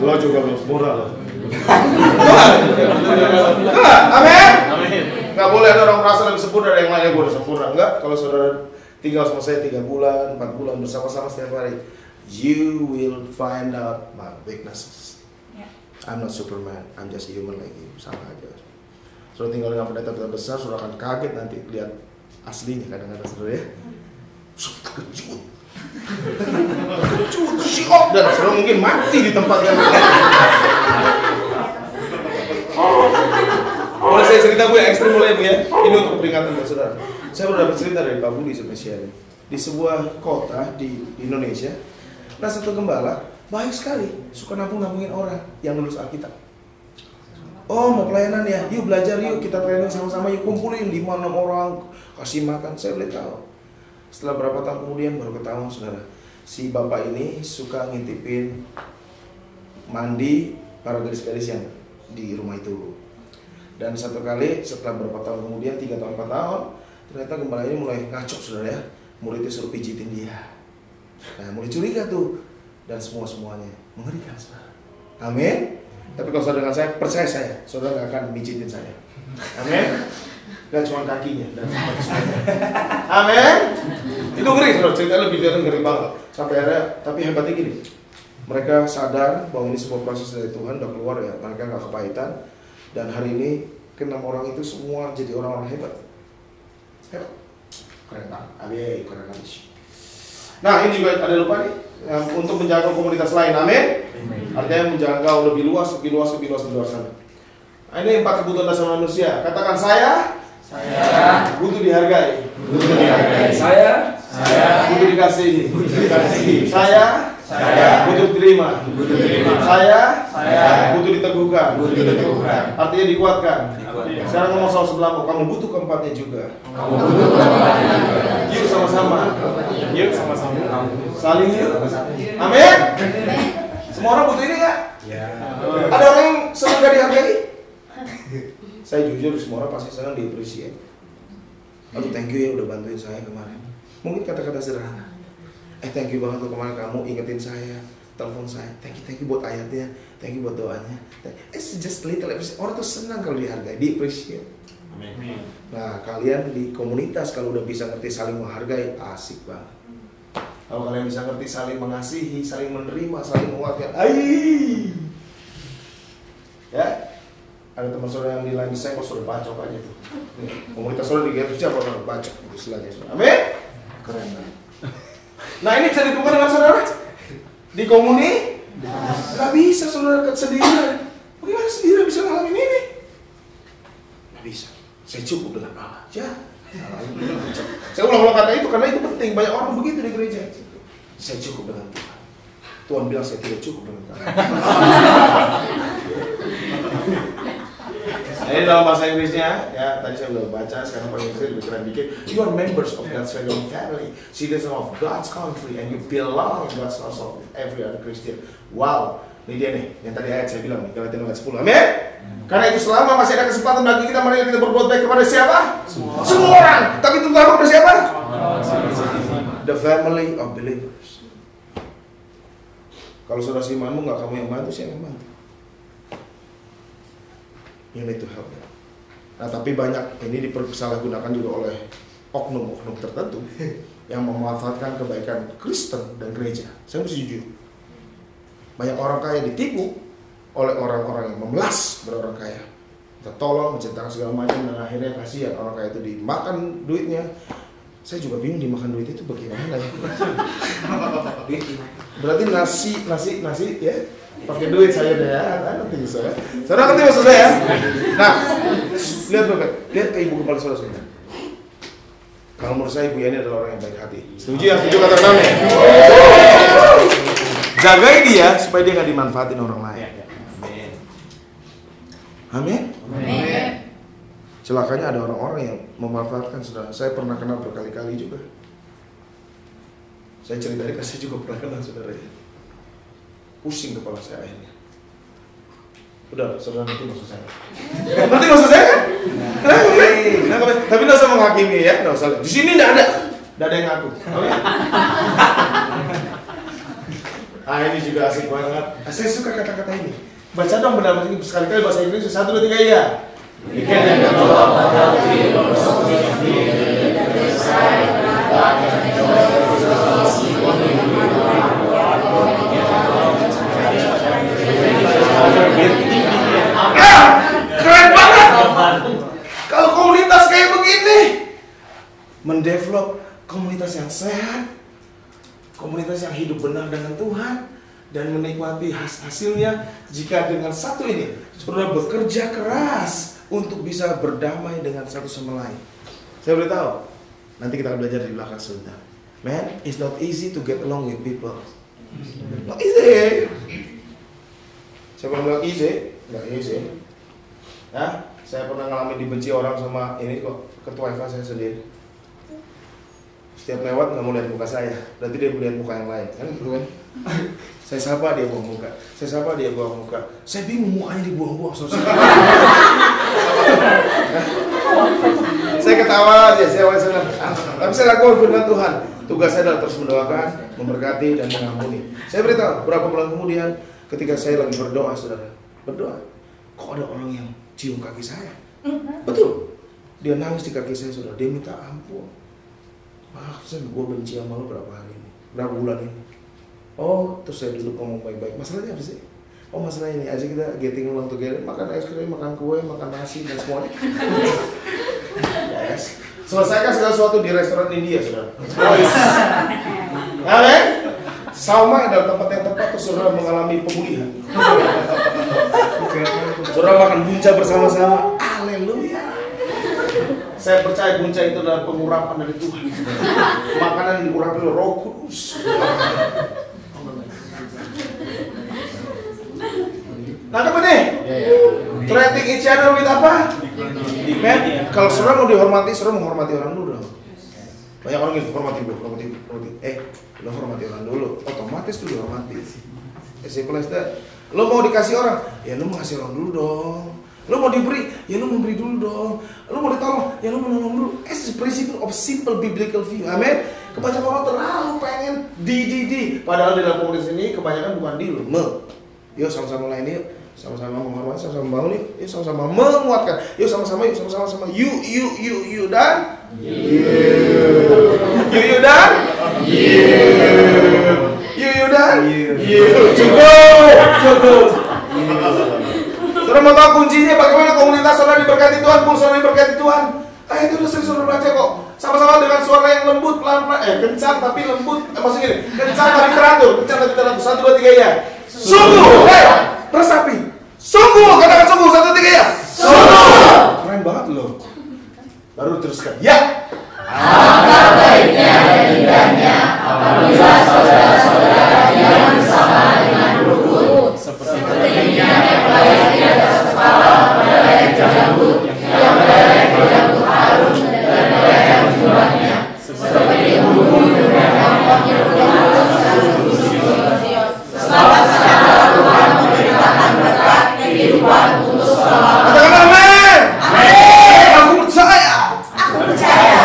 Lo juga belum sempurna loh. Amin. Nggak boleh ada orang merasa lebih sempurna dari yang lainnya. Gue udah sempurna. Enggak. Kalau saudara tinggal sama saya 3 bulan, 4 bulan bersama-sama setiap hari, you will find out my weaknesses. I'm not Superman. I'm just human like you. Sama aja. Saudara tinggal dengan pendeta besar, saudara akan kaget nanti lihat aslinya kadang-kadang saudara ya. Terkejut, syok, dan saudara mungkin mati di tempat yang Boleh saya cerita Bu yang ekstrim mulai Bu ya? Ini untuk peringatan buat saudara. Saya baru dapat cerita dari Pak Budi spesial di sebuah kota di Indonesia. Nah, satu gembala baik sekali, suka nampung-nampungin orang yang lulus Alkitab. Oh, mau pelayanan ya? Yuk belajar yuk, kita training sama-sama yuk, kumpulin 5-6 orang, kasih makan. Saya boleh tahu. Setelah berapa tahun kemudian baru ketahuan saudara, si bapak ini suka ngintipin mandi para gadis-gadis yang di rumah itu. Dan satu kali setelah berapa tahun kemudian, 3 tahun 4 tahun, ternyata gembala ini mulai ngacok saudara ya. Muridnya suruh pijitin dia. Nah, mulai curiga tuh. Dan semuanya mengerikan saudara. Amin. Tapi kalau saudara dengan saya, percaya saya, saudara gak akan pijitin saya. Amin. Gak cuma kakinya dan semuanya. Amin. Itu ngeri saudara, cerita lebih ngeri banget. Sampai ada, tapi hebatnya gini. Mereka sadar bahwa ini sebuah proses dari Tuhan, udah keluar ya, mereka gak kepahitan. Dan hari ini ke-6 orang itu semua jadi orang-orang hebat. Hebat. Keren banget. Amin, keren banget. Nah, ini juga ada lupa nih, untuk menjangkau komunitas lain. Amin. Artinya menjangkau lebih luas di luar sana. Nah, ini 4 kebutuhan dasar manusia. Katakan saya butuh dihargai. Saya butuh dikasihi. Saya butuh diterima. Saya butuh diteguhkan. Artinya dikuatkan. Sekarang ngomong sama sebelahmu, kamu butuh keempatnya juga. Yuk sama-sama. Saling yuk. Amin. Semua orang butuh ini nggak? Ada orang yang senang gak dihargai? Saya jujur, semua orang pasti senang di-appreciate. Aduh, thank you ya udah bantuin saya kemarin. Mungkin kata-kata sederhana. Thank you banget tuh kemarin kamu ingetin saya, telepon saya. Thank you buat ayatnya, thank you buat doanya. It's just little appreciation. Orang tuh senang kalau dihargai, di-appreciate. Amin. Nah, kalian di komunitas kalau udah bisa ngerti saling menghargai, asik banget. Kalau kalian bisa ngerti saling mengasihi, saling menerima, saling menguatkan, ya. Ada teman saudara yang di lain desain, kok sudah bacok aja tuh. Komunitas saudara di Gatus siapa orang bacok istilahnya. Amin. Keren banget. Nah, ini bisa ditemukan dengan saudara di komuni. Gak bisa saudara sendirian. Bagaimana sendirian bisa ngalamin ini? Gak bisa. Saya cukup dengan Allah aja. Saya ulang-ulang kata itu karena itu penting. Banyak orang begitu di gereja. Saya cukup dengan Tuhan. Tuhan bilang saya tidak cukup dengan Tuhan. Ini dalam bahasa Inggrisnya, ya tadi saya udah baca, sekarang pakai Inggrisnya lebih keren dikit. You are members of God's family, citizens of God's country, and you belong to God's house of every other Christian. Wow, ini dia nih, yang tadi ayat saya bilang nih, Galatia 5:10. Amin. Karena itu selama masih ada kesempatan bagi kita, mari kita berbuat baik kepada siapa? Semua orang. Tapi terutama kepada siapa? The family of believers. Kalau saudara imanmu nggak kamu yang bantu, siapa yang bantu? You need to help them. Nah, tapi banyak ini dipersalahgunakan juga oleh oknum-oknum tertentu yang memanfaatkan kebaikan Kristen dan gereja. Saya mesti jujur. Banyak orang kaya ditipu oleh orang-orang yang memelas berorang kaya. Tertolong, menceritakan segala macam, dan akhirnya kasihan orang kaya itu dimakan duitnya. Saya juga bingung dimakan duit itu bagaimana ya. Berarti nasi ya. Pakai duit saya deh ya, nanti bisa ya. Saudara ngerti maksud saya ya? Nah, lihat ke ibu kepala saudara. Kalau menurut saya ibu Yani adalah orang yang baik hati. Setuju ya? Setuju kata kami. Jagai dia supaya dia nggak dimanfaatin orang lain. Amin. Amin. Celakanya ada orang-orang yang memanfaatkan saudara. Saya pernah kenal berkali-kali juga. Saya cerita saya juga pernah kenal saudara ya. Pusing kepala saya akhirnya. Udah, saudara ngerti maksud saya. Ngerti maksud saya kan? Tapi nggak usah menghakimi ya, nggak usah. Di sini nggak ada yang ngaku. Oke? Ini juga asik banget. Saya suka kata-kata ini. Baca dong benar ini sekali-kali bahasa Inggris. 1, 2, 3 ya. Keren banget. Kalau komunitas kayak begini, mendevelop komunitas yang sehat, komunitas yang hidup benar dengan Tuhan dan menikmati hasilnya jika dengan satu ini saudara bekerja keras untuk bisa berdamai dengan satu sama lain. Saya beritahu, nanti kita akan belajar di belakang sebentar. Man, it's not easy to get along with people. Not easy. Siapa yang bilang easy? Nggak easy. Ya, saya pernah ngalamin dibenci orang sama ini kok, ketua Eva saya sendiri. Setiap lewat nggak mau lihat muka saya, berarti dia melihat muka yang lain, kan gitu kan? Saya sapa dia buang muka, saya sapa dia buang muka, saya bingung mukanya dibuang-buang sosial. Saya ketawa aja, saya senang. Tapi saya lakukan firman Tuhan. Tugas saya adalah terus mendoakan, memberkati dan mengampuni. Saya beritahu, berapa bulan kemudian ketika saya lagi berdoa, saudara, berdoa, kok ada orang yang cium kaki saya? Betul, dia nangis di kaki saya, saudara, dia minta ampun. Gue benci sama lo berapa hari ini, berapa bulan ini. Oh, terus saya duduk ngomong baik-baik. Masalahnya apa sih? Oh, masalah ini aja, kita getting along together, makan es krim, makan kue, makan nasi dan semuanya. Yes. Selesaikan segala sesuatu di restoran India, saudara. Amin. Sama adalah tempat yang tepat untuk saudara mengalami pemulihan. Saudara makan bunca bersama-sama. Haleluya. Saya percaya bunca itu adalah pengurapan dari Tuhan. Makanan yang diurapi oleh Roh Kudus. Nangkep nih? Treating each other with apa? Depend. Kalau saudara mau dihormati, saudara menghormati orang dulu dong. Banyak orang gitu, hormati. Lo hormati orang dulu, otomatis tuh dihormati. Simple as that. Lo mau dikasih orang, ya lo mau kasih orang dulu dong. Lo mau diberi, ya lo memberi dulu dong. Lo mau ditolong, ya lo menolong dulu. It's the principle of simple biblical view. Amin. Kebanyakan orang terlalu pengen di. Padahal di dalam komunitas ini kebanyakan bukan di lo, Yuk sama-sama lain yuk. Sama-sama menghormati, sama-sama bangun yuk. Yuk sama-sama menguatkan. Yuk sama-sama yuk, sama-sama. Yuk dan Yuk dan Cukup. Saudara mau tahu kuncinya bagaimana komunitas saudara diberkati Tuhan, pun saudara diberkati Tuhan. Itu udah sering saudara baca kok. Sama-sama dengan suara yang lembut, pelan-pelan, kencang tapi lembut. Maksudnya gini, kencang tapi teratur. 1, 2, 3 ya. Sungguh, resapi. Sungguh, katakan sungguh. 1, 3 ya. Sungguh. Keren banget loh. Baru teruskan. Ya. Alangkah baiknya dan indahnya apabila saudara-saudara yang bersama dengan rukun seperti minyak yang baik di atas kepala pada leher janggut, yang meleleh di janggut harum dan meleleh jumlahnya, seperti embun dan nampaknya Tuhan seluruh Sion. Sebab secara Tuhan memerintahkan berkat kehidupan untuk selamanya. Katakan amin. Amin. Aku percaya.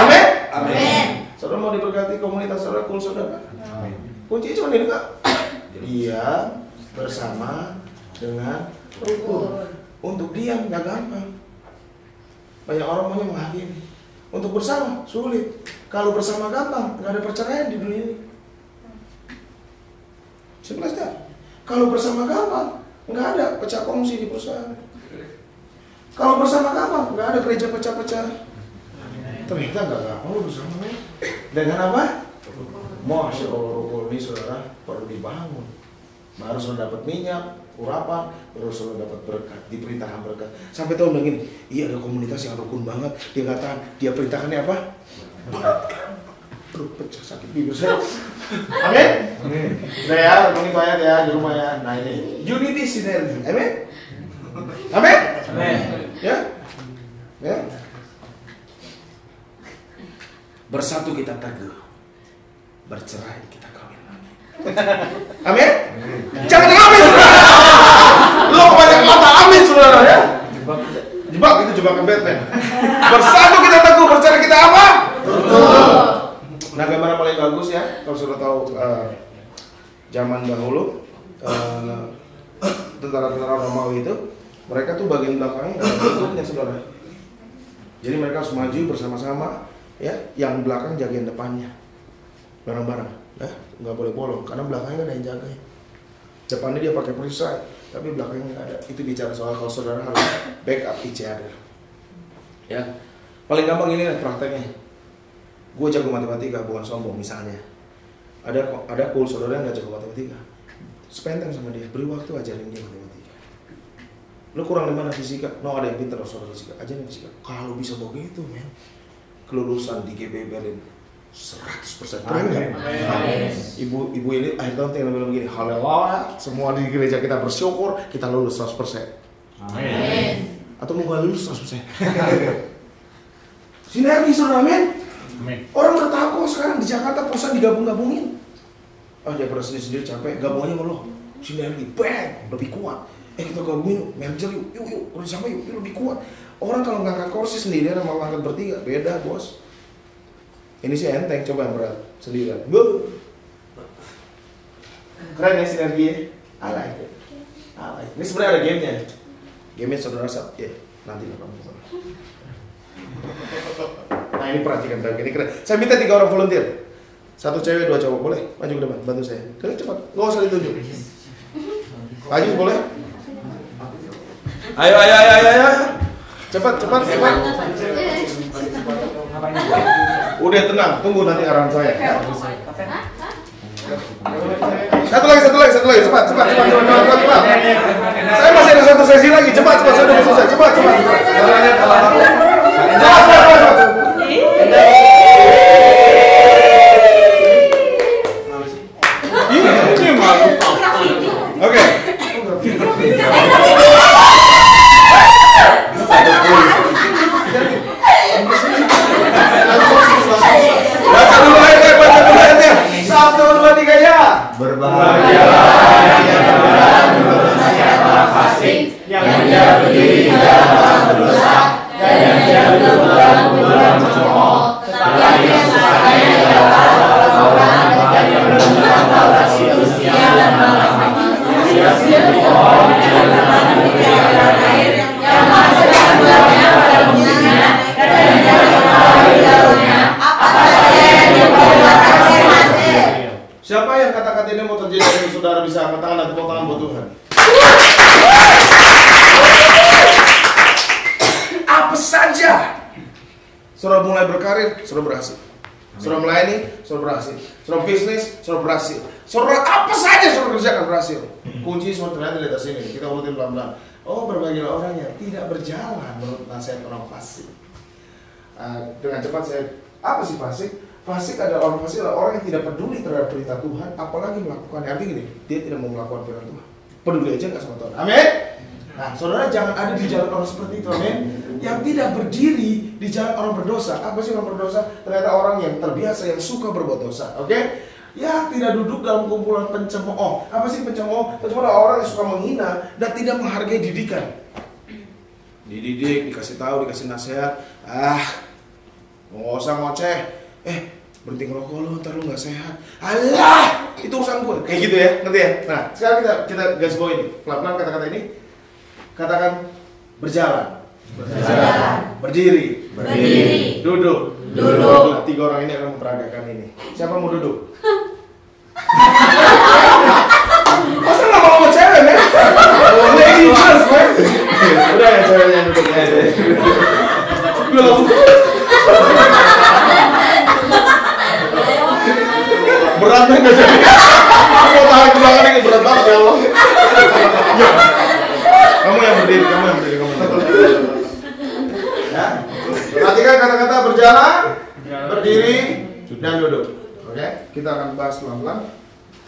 Amin. Amin. Saudara mau diberkati komunitas saudara, kul saudara. Kuncinya cuma ini kak. Dia bersama dengan rukun. Untuk diam nggak gampang. Banyak orang maunya menghakimi. Untuk bersama sulit. Kalau bersama gampang, nggak ada perceraian di dunia ini. Sebelas dah. Kalau bersama gampang, nggak ada pecah kongsi di perusahaan. Kalau bersama gampang, nggak ada gereja pecah-pecah. Ternyata nggak gampang bersama. Dengan apa? Masya Allah, rukun ini saudara perlu dibangun. Baru saudara dapat minyak, urapan, baru saudara dapat berkat, diperintahkan berkat. Sampai tahun begini, iya ada komunitas yang rukun banget. Dia katakan, dia perintahkannya apa? Berkat. Perut pecah sakit bibir saya. Amin. Udah ya, ini banyak ya di rumah ya. Nah ini unity sinergi. Amin. Amin. Amin. Ya. Ya. Bersatu kita teguh, bercerai kita kawin lagi. Amin. Jangan amin saudara. Lo banyak kata amin saudara ya. Jebak itu jebakan Batman. Bersatu kita teguh, bercara kita apa? Nah, gambaran paling bagus ya, kalau sudah tahu zaman dahulu tentara-tentara Romawi itu, mereka tuh bagian belakangnya nggak ada tutupnya, saudara. Jadi mereka harus maju bersama-sama, ya. Yang belakang jagain depannya, bareng-bareng, ya. Nggak boleh bolong, karena belakangnya nggak ada yang jaga. Depannya dia pakai perisai, tapi belakangnya nggak ada. Itu bicara soal kalau saudara harus backup each other. Ya, paling gampang ini prakteknya. Gue jago matematika, bukan sombong misalnya. Ada cool saudara yang nggak jago matematika. Spend time sama dia, beri waktu ajarin dia matematika. Lu kurang di mana fisika? No, ada yang pintar soal fisika, ajarin fisika. Kalau bisa begitu, men, kelulusan di GB Berlin 100%. Keren nggak? Ibu ini akhir tahun tinggal bilang begini, haleluya, semua di gereja kita bersyukur kita lulus 100%. Amin. Atau mau gak lulus 100%? Sinergi saudara, men. Orang udah tahu kok sekarang di Jakarta perusahaan digabung-gabungin. Dia pada sendiri capek, gabungannya sama lo. Sinergi, bang, lebih kuat. Kita gabungin, merger yuk, udah sama yuk, lebih kuat. Orang kalau ngangkat kursi sendirian sama ngangkat bertiga, beda bos. Ini sih enteng, coba yang berat sendirian. Keren ya sinergi ya? I like it. Ini sebenarnya ada gamenya. Gamenya saudara ya, nanti lah kamu. Nah ini perhatikan baik, ini keren. Saya minta 3 orang volunteer. 1 cewek, 2 cowok, boleh? Maju ke depan, bantu saya. Kalian cepat, nggak usah ditunjuk. Maju boleh? Ayo. Cepat. Udah tenang, tunggu nanti arahan saya. Satu lagi, cepat. Saya masih ada 1 sesi lagi, cepat, saya udah selesai, cepat. Oke. Baca dulu ayatnya. 1, 2, 3 ya. Berbahagialah yang benar menurut nasihat orang fasik, yang dia berdiri di dalam berdosa, dan yang dia berbulan-bulan mencemooh, tetapi yang sukanya adalah orang-orang yang berbulan pada situsnya dan malam-malam. Sia-sia pohon yang bertanam di aliran air, yang menghasilkan buahnya pada musimnya, dan yang mengetahui daunnya, apa saja yang diperbuat hasil. Siapa yang kata-kata ini mau terjadi dari saudara bisa angkat tangan dan tepuk tangan buat Tuhan? Apa saja? Saudara mulai berkarir, saudara berhasil. Saudara melayani, saudara berhasil. Saudara bisnis, saudara berhasil. Saudara apa saja saudara kerjakan berhasil. Kunci semua ternyata di atas ini. Kita urutin pelan-pelan. Berbagilah orang yang tidak berjalan menurut nasihat orang fasik. Dengan cepat apa sih fasik? Fasik adalah orang yang tidak peduli terhadap perintah Tuhan, apalagi melakukan. Artinya gini, dia tidak mau melakukan firman Tuhan. Peduli aja nggak sama Tuhan. Amin. Nah, saudara jangan ada di jalan orang seperti itu, amin. Yang tidak berdiri di jalan orang berdosa. Apa sih orang berdosa? Ternyata orang yang terbiasa, yang suka berbuat dosa. Oke? Ya, tidak duduk dalam kumpulan pencemooh. Apa sih pencemooh? Pencemooh adalah orang yang suka menghina dan tidak menghargai didikan. Dididik, dikasih tahu, dikasih nasihat. Nggak usah ngoceh. Berhenti ngerokok lu, ntar lu gak sehat. Alah, itu urusan gue. Kayak gitu ya, ngerti ya? Nah, sekarang kita garis bawah ini. Pelan-pelan kata-kata ini. Katakan berjalan. Berdiri. Duduk. Nah, 3 orang ini akan memperagakan ini. Siapa mau duduk? Masa gak mau cewek, men? Lady first, men. Udah ya ceweknya duduk. Gue langsung berat banget jadi. Mau tahan ke belakang ini berat banget ya Allah. Kamu yang berdiri. Ya. Perhatikan kata-kata berjalan, berdiri, dan duduk. Oke, kita akan bahas pelan-pelan.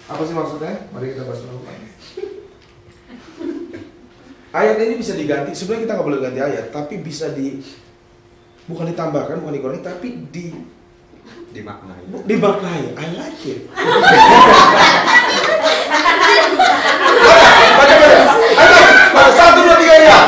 Apa sih maksudnya? Mari kita bahas pelan-pelan. Ayat ini bisa diganti. Sebenarnya kita nggak boleh ganti ayat, tapi bisa bukan ditambahkan, bukan dikurangi, tapi dimaknai. I like it. Baca. 1, 2, 3 ya.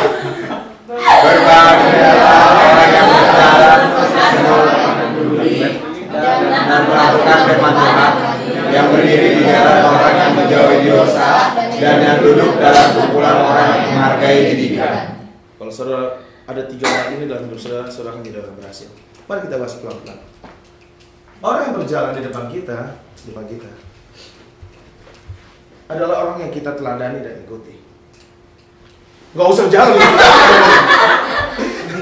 ada 3 orang ini dalam hidup saudara, saudara akan tidak akan berhasil. Mari kita bahas pelan-pelan. Orang yang berjalan di depan kita adalah orang yang kita teladani dan ikuti. Gak usah jalan.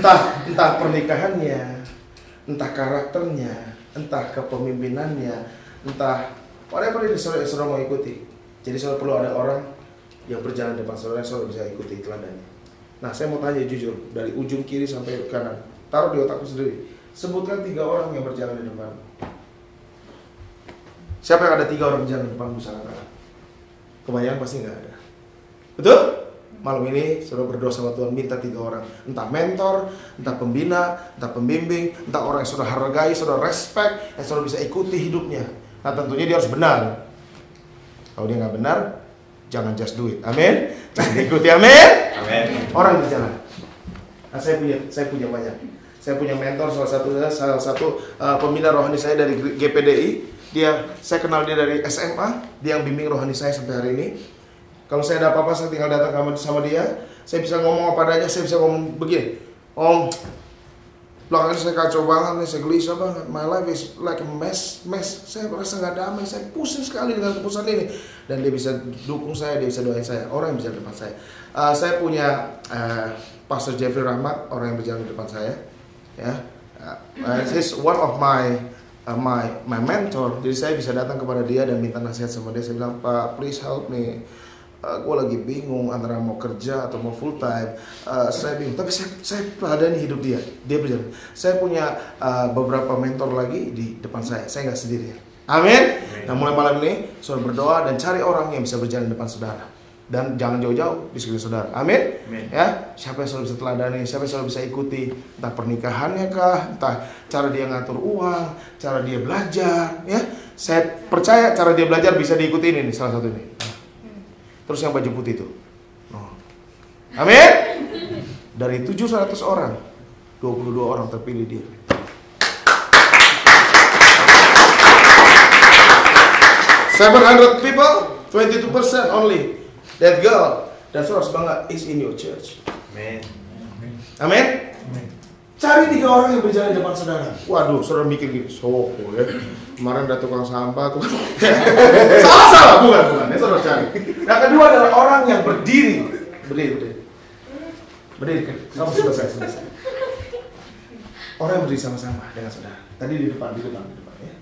entah pernikahannya, entah karakternya, entah kepemimpinannya, entah whatever itu saudara mau ikuti. Jadi saudara perlu ada orang yang berjalan di depan saudara bisa ikuti teladani. Nah, saya mau tanya jujur, dari ujung kiri sampai kanan, taruh di otakku sendiri. Sebutkan 3 orang yang berjalan di depan. Siapa yang ada 3 orang berjalan di depanmu sekarang? Kebanyakan pasti nggak ada. Betul? Malam ini saudara berdoa sama Tuhan, minta 3 orang. Entah mentor, entah pembina, entah pembimbing, entah orang yang saudara hargai, saudara respect, yang saudara bisa ikuti hidupnya. Nah, tentunya dia harus benar. Kalau dia nggak benar, jangan just do it. Amin. Jangan ikuti. Amin. Amin. Orang yang berjalan. Nah, saya punya banyak. Saya punya mentor, salah satu pembina rohani saya dari GPDI. Saya kenal dia dari SMA. Dia yang bimbing rohani saya sampai hari ini. Kalau saya ada apa-apa, saya tinggal datang sama dia. Saya bisa ngomong apa adanya. Saya bisa ngomong begini, Om, belakangan saya kacau banget nih, saya gelisah banget. My life is like a mess. Saya merasa gak damai, saya pusing sekali dengan keputusan ini. Dan dia bisa dukung saya, dia bisa doain saya. Orang yang berjalan di depan saya. Saya punya Pastor Jeffrey Rahmat, orang yang berjalan di depan saya. Ya, he's one of my mentor. Jadi saya bisa datang kepada dia dan minta nasihat sama dia. Saya bilang, Pak, please help me. Gue lagi bingung antara mau kerja atau mau full time. Saya bingung, tapi saya teladani hidup dia. Dia berjalan. Saya punya beberapa mentor lagi di depan saya. Saya nggak sendirian. Amin. Nah, mulai malam ini saudara berdoa dan cari orang yang bisa berjalan di depan saudara. Dan jangan jauh-jauh di sekitar saudara. Amin. Ya, siapa yang saudara bisa teladani, siapa yang saudara bisa ikuti, entah pernikahannya kah, entah cara dia ngatur uang, cara dia belajar. Ya, saya percaya cara dia belajar bisa diikuti ini nih, salah satu ini. Terus yang baju putih itu. Amin. Dari 700 orang, 22 orang terpilih dia. $700 people, 22% only. That girl, dan saudara bangga is in your church. Amin. Amin. Cari 3 orang yang berjalan di depan saudara. Waduh, saudara mikir gini, sopo ya. Kemarin ada tukang sampah tuh. Salah, bukan. Ini saudara cari. Yang kedua adalah orang yang berdiri. Sama selesai. Orang yang berdiri sama-sama dengan saudara. Tadi di depan ya.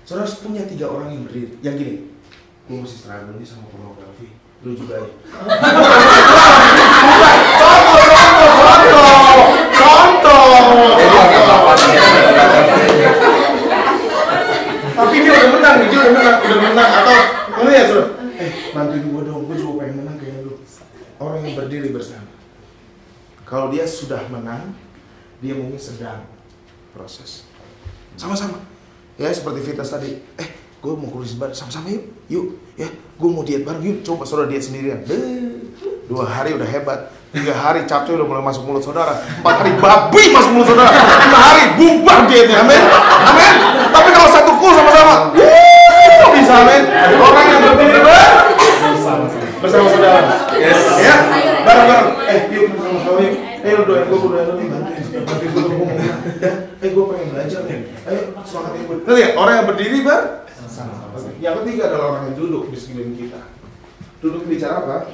Saudara punya 3 orang yang berdiri. Yang gini, gue masih struggle nih sama pornografi. Lu juga ya. Contoh. Tapi dia udah menang. Atau mana ya suruh? Bantuin gue dong, gue juga pengen menang kayak lu. Orang yang berdiri bersama. Kalau dia sudah menang, dia mungkin sedang proses. Sama-sama. Ya seperti Vitas tadi. Gue mau kurus bareng, sama-sama yuk ya, gue mau diet bareng yuk, coba saudara diet sendirian. 2 hari udah hebat, 3 hari capcay udah mulai masuk mulut saudara, 4 hari babi masuk mulut saudara, 5 hari bubar dietnya, amin. Tapi kalau satu kul sama-sama, bisa amin. Orang yang berdiri bersama saudara, yes. Ya, bareng-bareng, yuk bersama-sama yuk, lu doain gue bantuin gue ngomong ya, gue pengen belajar nih, ayo semangatin gue. Nanti ya, orang yang berdiri sama. Yang ketiga adalah orang yang duduk di sekeliling kita. Duduk bicara apa?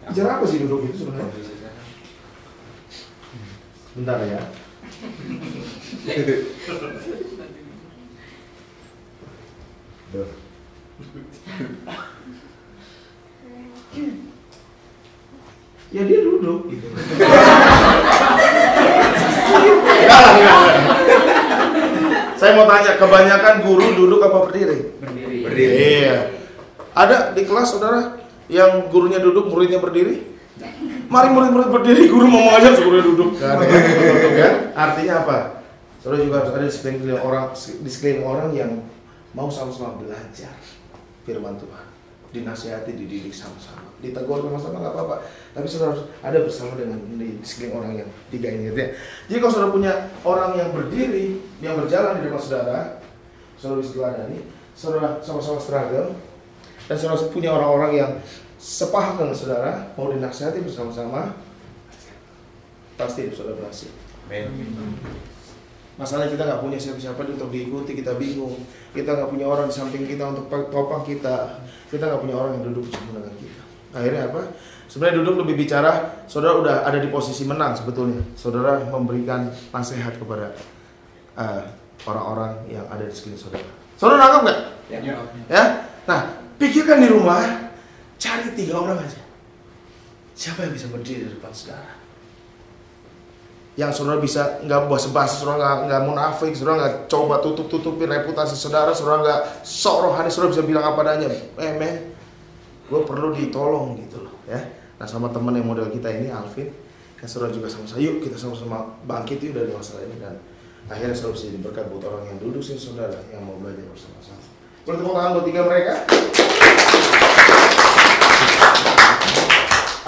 Bicara apa sih duduk itu sebenarnya? Bentar ya. Ya dia duduk gitu. Enggak. Saya mau tanya, kebanyakan guru duduk apa berdiri? Berdiri. Iya. Ada di kelas saudara yang gurunya duduk, muridnya berdiri? Mari murid berdiri, guru mau mengajar, gurunya duduk. Kan? Artinya apa? Saudara juga harus ada di sekeliling orang yang mau sama-sama belajar firman Tuhan, dinasihati, dididik sama-sama, ditegur sama-sama nggak apa-apa. Tapi saudara harus ada bersama dengan di sekeliling orang yang 3 ini. Ya. Jadi kalau saudara punya orang yang berdiri, yang berjalan di depan saudara bisa teladani, saudara sama-sama struggle, dan saudara punya orang-orang yang sepaham dengan saudara, mau dinasihati bersama-sama. pasti hidup saudara berhasil. Masalahnya kita nggak punya siapa-siapa untuk diikuti, kita bingung. Kita nggak punya orang di samping kita untuk topang kita. Kita nggak punya orang yang duduk bersama dengan kita. Akhirnya apa? Sebenarnya duduk lebih bicara, saudara udah ada di posisi menang sebetulnya. Saudara memberikan nasihat kepada orang-orang yang ada di sekeliling saudara. Saudara nangkap nggak? Ya. Nah, pikirkan di rumah, cari 3 orang aja. Siapa yang bisa berdiri di depan saudara? Yang saudara bisa nggak basa-basi, saudara nggak munafik, saudara nggak coba tutup-tutupin reputasi saudara, saudara nggak sok rohani, saudara bisa bilang apa adanya. Men, gue perlu ditolong gitu loh, ya. Nah, sama teman yang model kita ini, Alvin, kan saudara juga sama-sama. Yuk kita sama-sama bangkit yuk dari masalah ini, dan akhirnya saudara bisa jadi berkat buat orang yang duduk sini saudara yang mau belajar bersama-sama. Boleh tepuk tangan buat 3 mereka.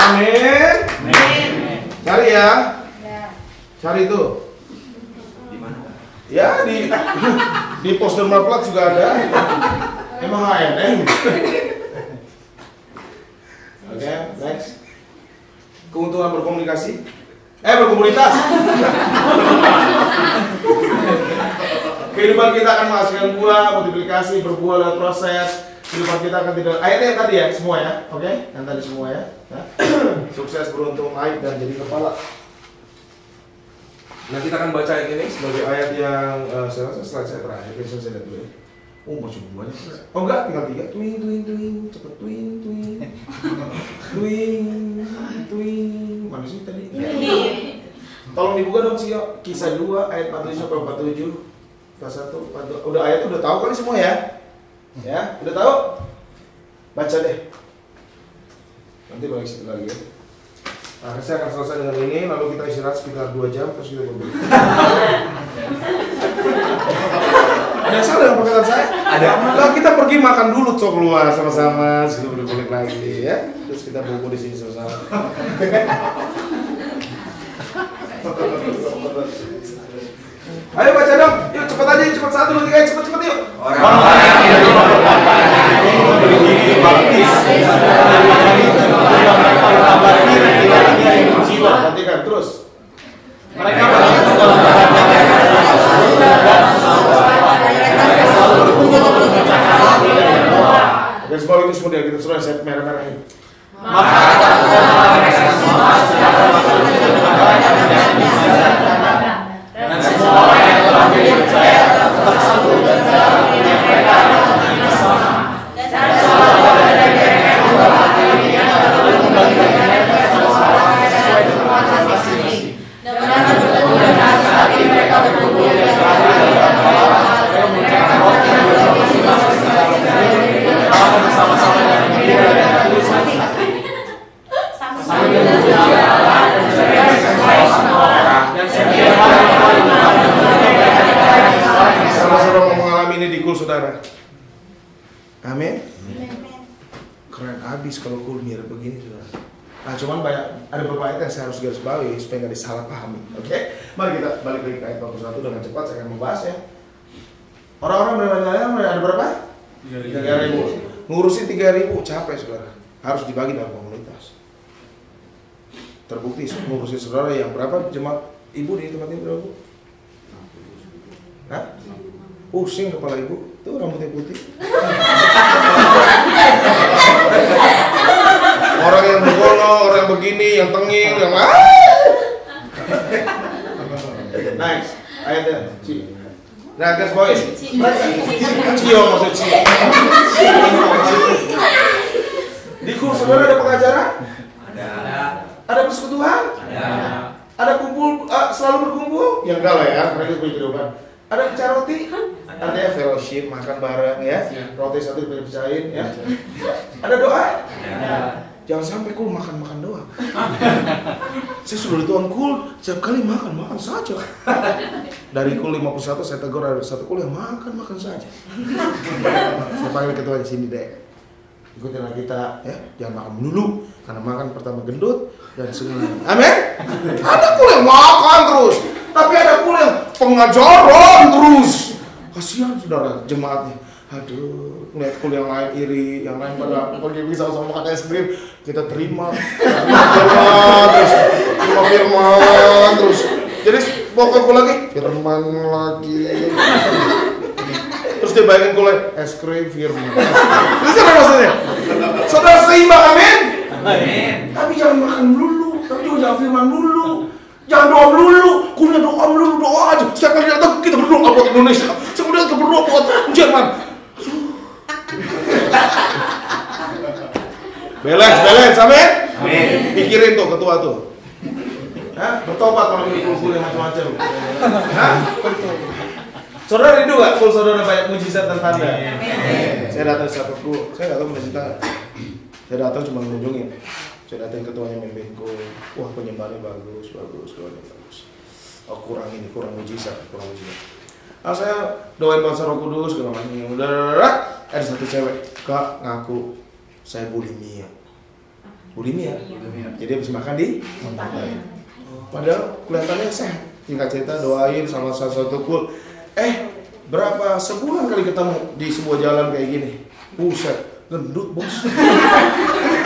Amin. Cari ya. Cari itu. Di mana? Ya di poster marplat juga ada. Emang HNM. Oke, next. Keuntungan berkomunikasi. Berkomunitas. Kehidupan kita akan menghasilkan buah, multiplikasi, berbuah lewat proses. Kehidupan kita akan tidak. Ayatnya yang tadi ya, semua ya. Oke, yang tadi semua ya. Sukses, beruntung, naik dan jadi kepala. Nah, kita akan baca ayat ini sebagai ayat yang saya rasa slide saya terakhir. Kita selesai lihat dulu ya. Masih banyak. Oh enggak, tinggal 3. Twing, twing, twing, cepet twing, twing, twing, twing. Mana sih tadi? Tolong dibuka dong sih, Kisah 2 ayat 47 sampai 47. Kisah 1, 42. Udah ayat udah tahu kan semua ya? Ya, udah tahu? Baca deh. Nanti balik situ lagi ya. Nah, saya akan selesai dengan ini, lalu kita istirahat sekitar 2 jam, terus kita berburu. Ada yang salah dengan perkataan saya? Ada. Nah, kita pergi makan dulu, cok, keluar sama-sama, sebelum balik lagi ya. Terus kita bobo di sini sama-sama. Ayo baca dong, yuk cepet aja, cepet 1, 2, 3, cepet yuk. Orang-orang yang memberi diri baptis, jiwa, perhatikan terus. Mereka dan sebab itu semua kita suruh set merah-merah ini. Dan semua orang yang telah percaya tetap satu dalam mereka yang sama. Dan semua orang yang telah percaya tetap kembali mereka sama sesuai dengan masing-masing. Dan berkumpul hati mereka berkumpul dan berkumpul mengucapkan roti masing-masing dan bersama-sama dengan dia dan tulisan sambil memuji Allah dan berserah semua orang dan setiap hari saudara mau mengalami ini di kul saudara. Amin. Keren abis kalau kul mirip begini saudara. Nah, cuman banyak ada beberapa ayat yang saya harus garis bawahi supaya nggak disalahpahami. Oke? Mari kita balik lagi ke ayat 41 dengan cepat saya akan membahasnya. Orang-orang berapa? Ada berapa? 3.000. Ngurusin 3.000 capek saudara. Harus dibagi dalam komunitas. Terbukti ngurusin saudara yang berapa jemaat ibu di tempat ini berapa? Hah? Pusing kepala ibu. Tuh rambutnya putih. Orang yang bergolong, orang yang begini, yang tengil, yang nice. Ayatnya Ci. Nah, guys boys. Cio maksud Ci. Di kurs saudara ada pengajaran? Ada. Ada persekutuan? Ada. Ada kumpul, selalu berkumpul? Yang enggak lah ya, mereka punya kehidupan. Ada pecah roti? Artinya fellowship, makan bareng ya. Roti satu dipecahin ya. Ada doa? Ada. Jangan sampai kul makan-makan doang. Saya sudah dituan kul, setiap kali makan saja. Dari kul 51 saya tegur ada satu kul yang makan saja. Saya panggil ketua di sini deh. Ikutinlah kita ya, jangan makan dulu karena makan pertama gendut dan semuanya. Amin. Ada kul yang makan terus, tapi ada kul yang pengajaran terus. Kasihan saudara jemaatnya. Aduh, ngeliat kul yang lain iri, yang lain pada pergi sama-sama makan es krim, kita terima terus Cuma firman terus. Jadi pokokku lagi firman lagi. Terus dia bayangin gue es krim firman. Terus apa maksudnya? Saudara seimbang, amin? Amin. Tapi jangan makan melulu, tapi juga jangan firman melulu. Jangan doa melulu, kuliah doa melulu, doa aja. Setiap kali datang kita berdoa buat Indonesia. Setiap kali kita berdoa buat Jerman. Balance, amin? Amin. Pikirin tuh ketua tuh. Hah? Bertobat kalau ini kuliah macam-macam. Hah? Saudara rindu gak? Full saudara banyak mujizat dan tanda. Saya datang di satuku, saya gak tahu mencinta. Saya datang cuma mengunjungi. Saya datang ketuanya memimpinku. Wah, penyembahannya bagus. Doanya bagus. Oh, kurang mujizat. Ah, saya doain Pak Roh Kudus segala macam. Udah. Ada satu cewek, Kak, ngaku saya bulimia. Jadi habis makan di padahal kelihatannya sehat. Singkat cerita doain sama salah satu kul. Berapa sebulan kali ketemu di sebuah jalan kayak gini. Buset, gendut bos.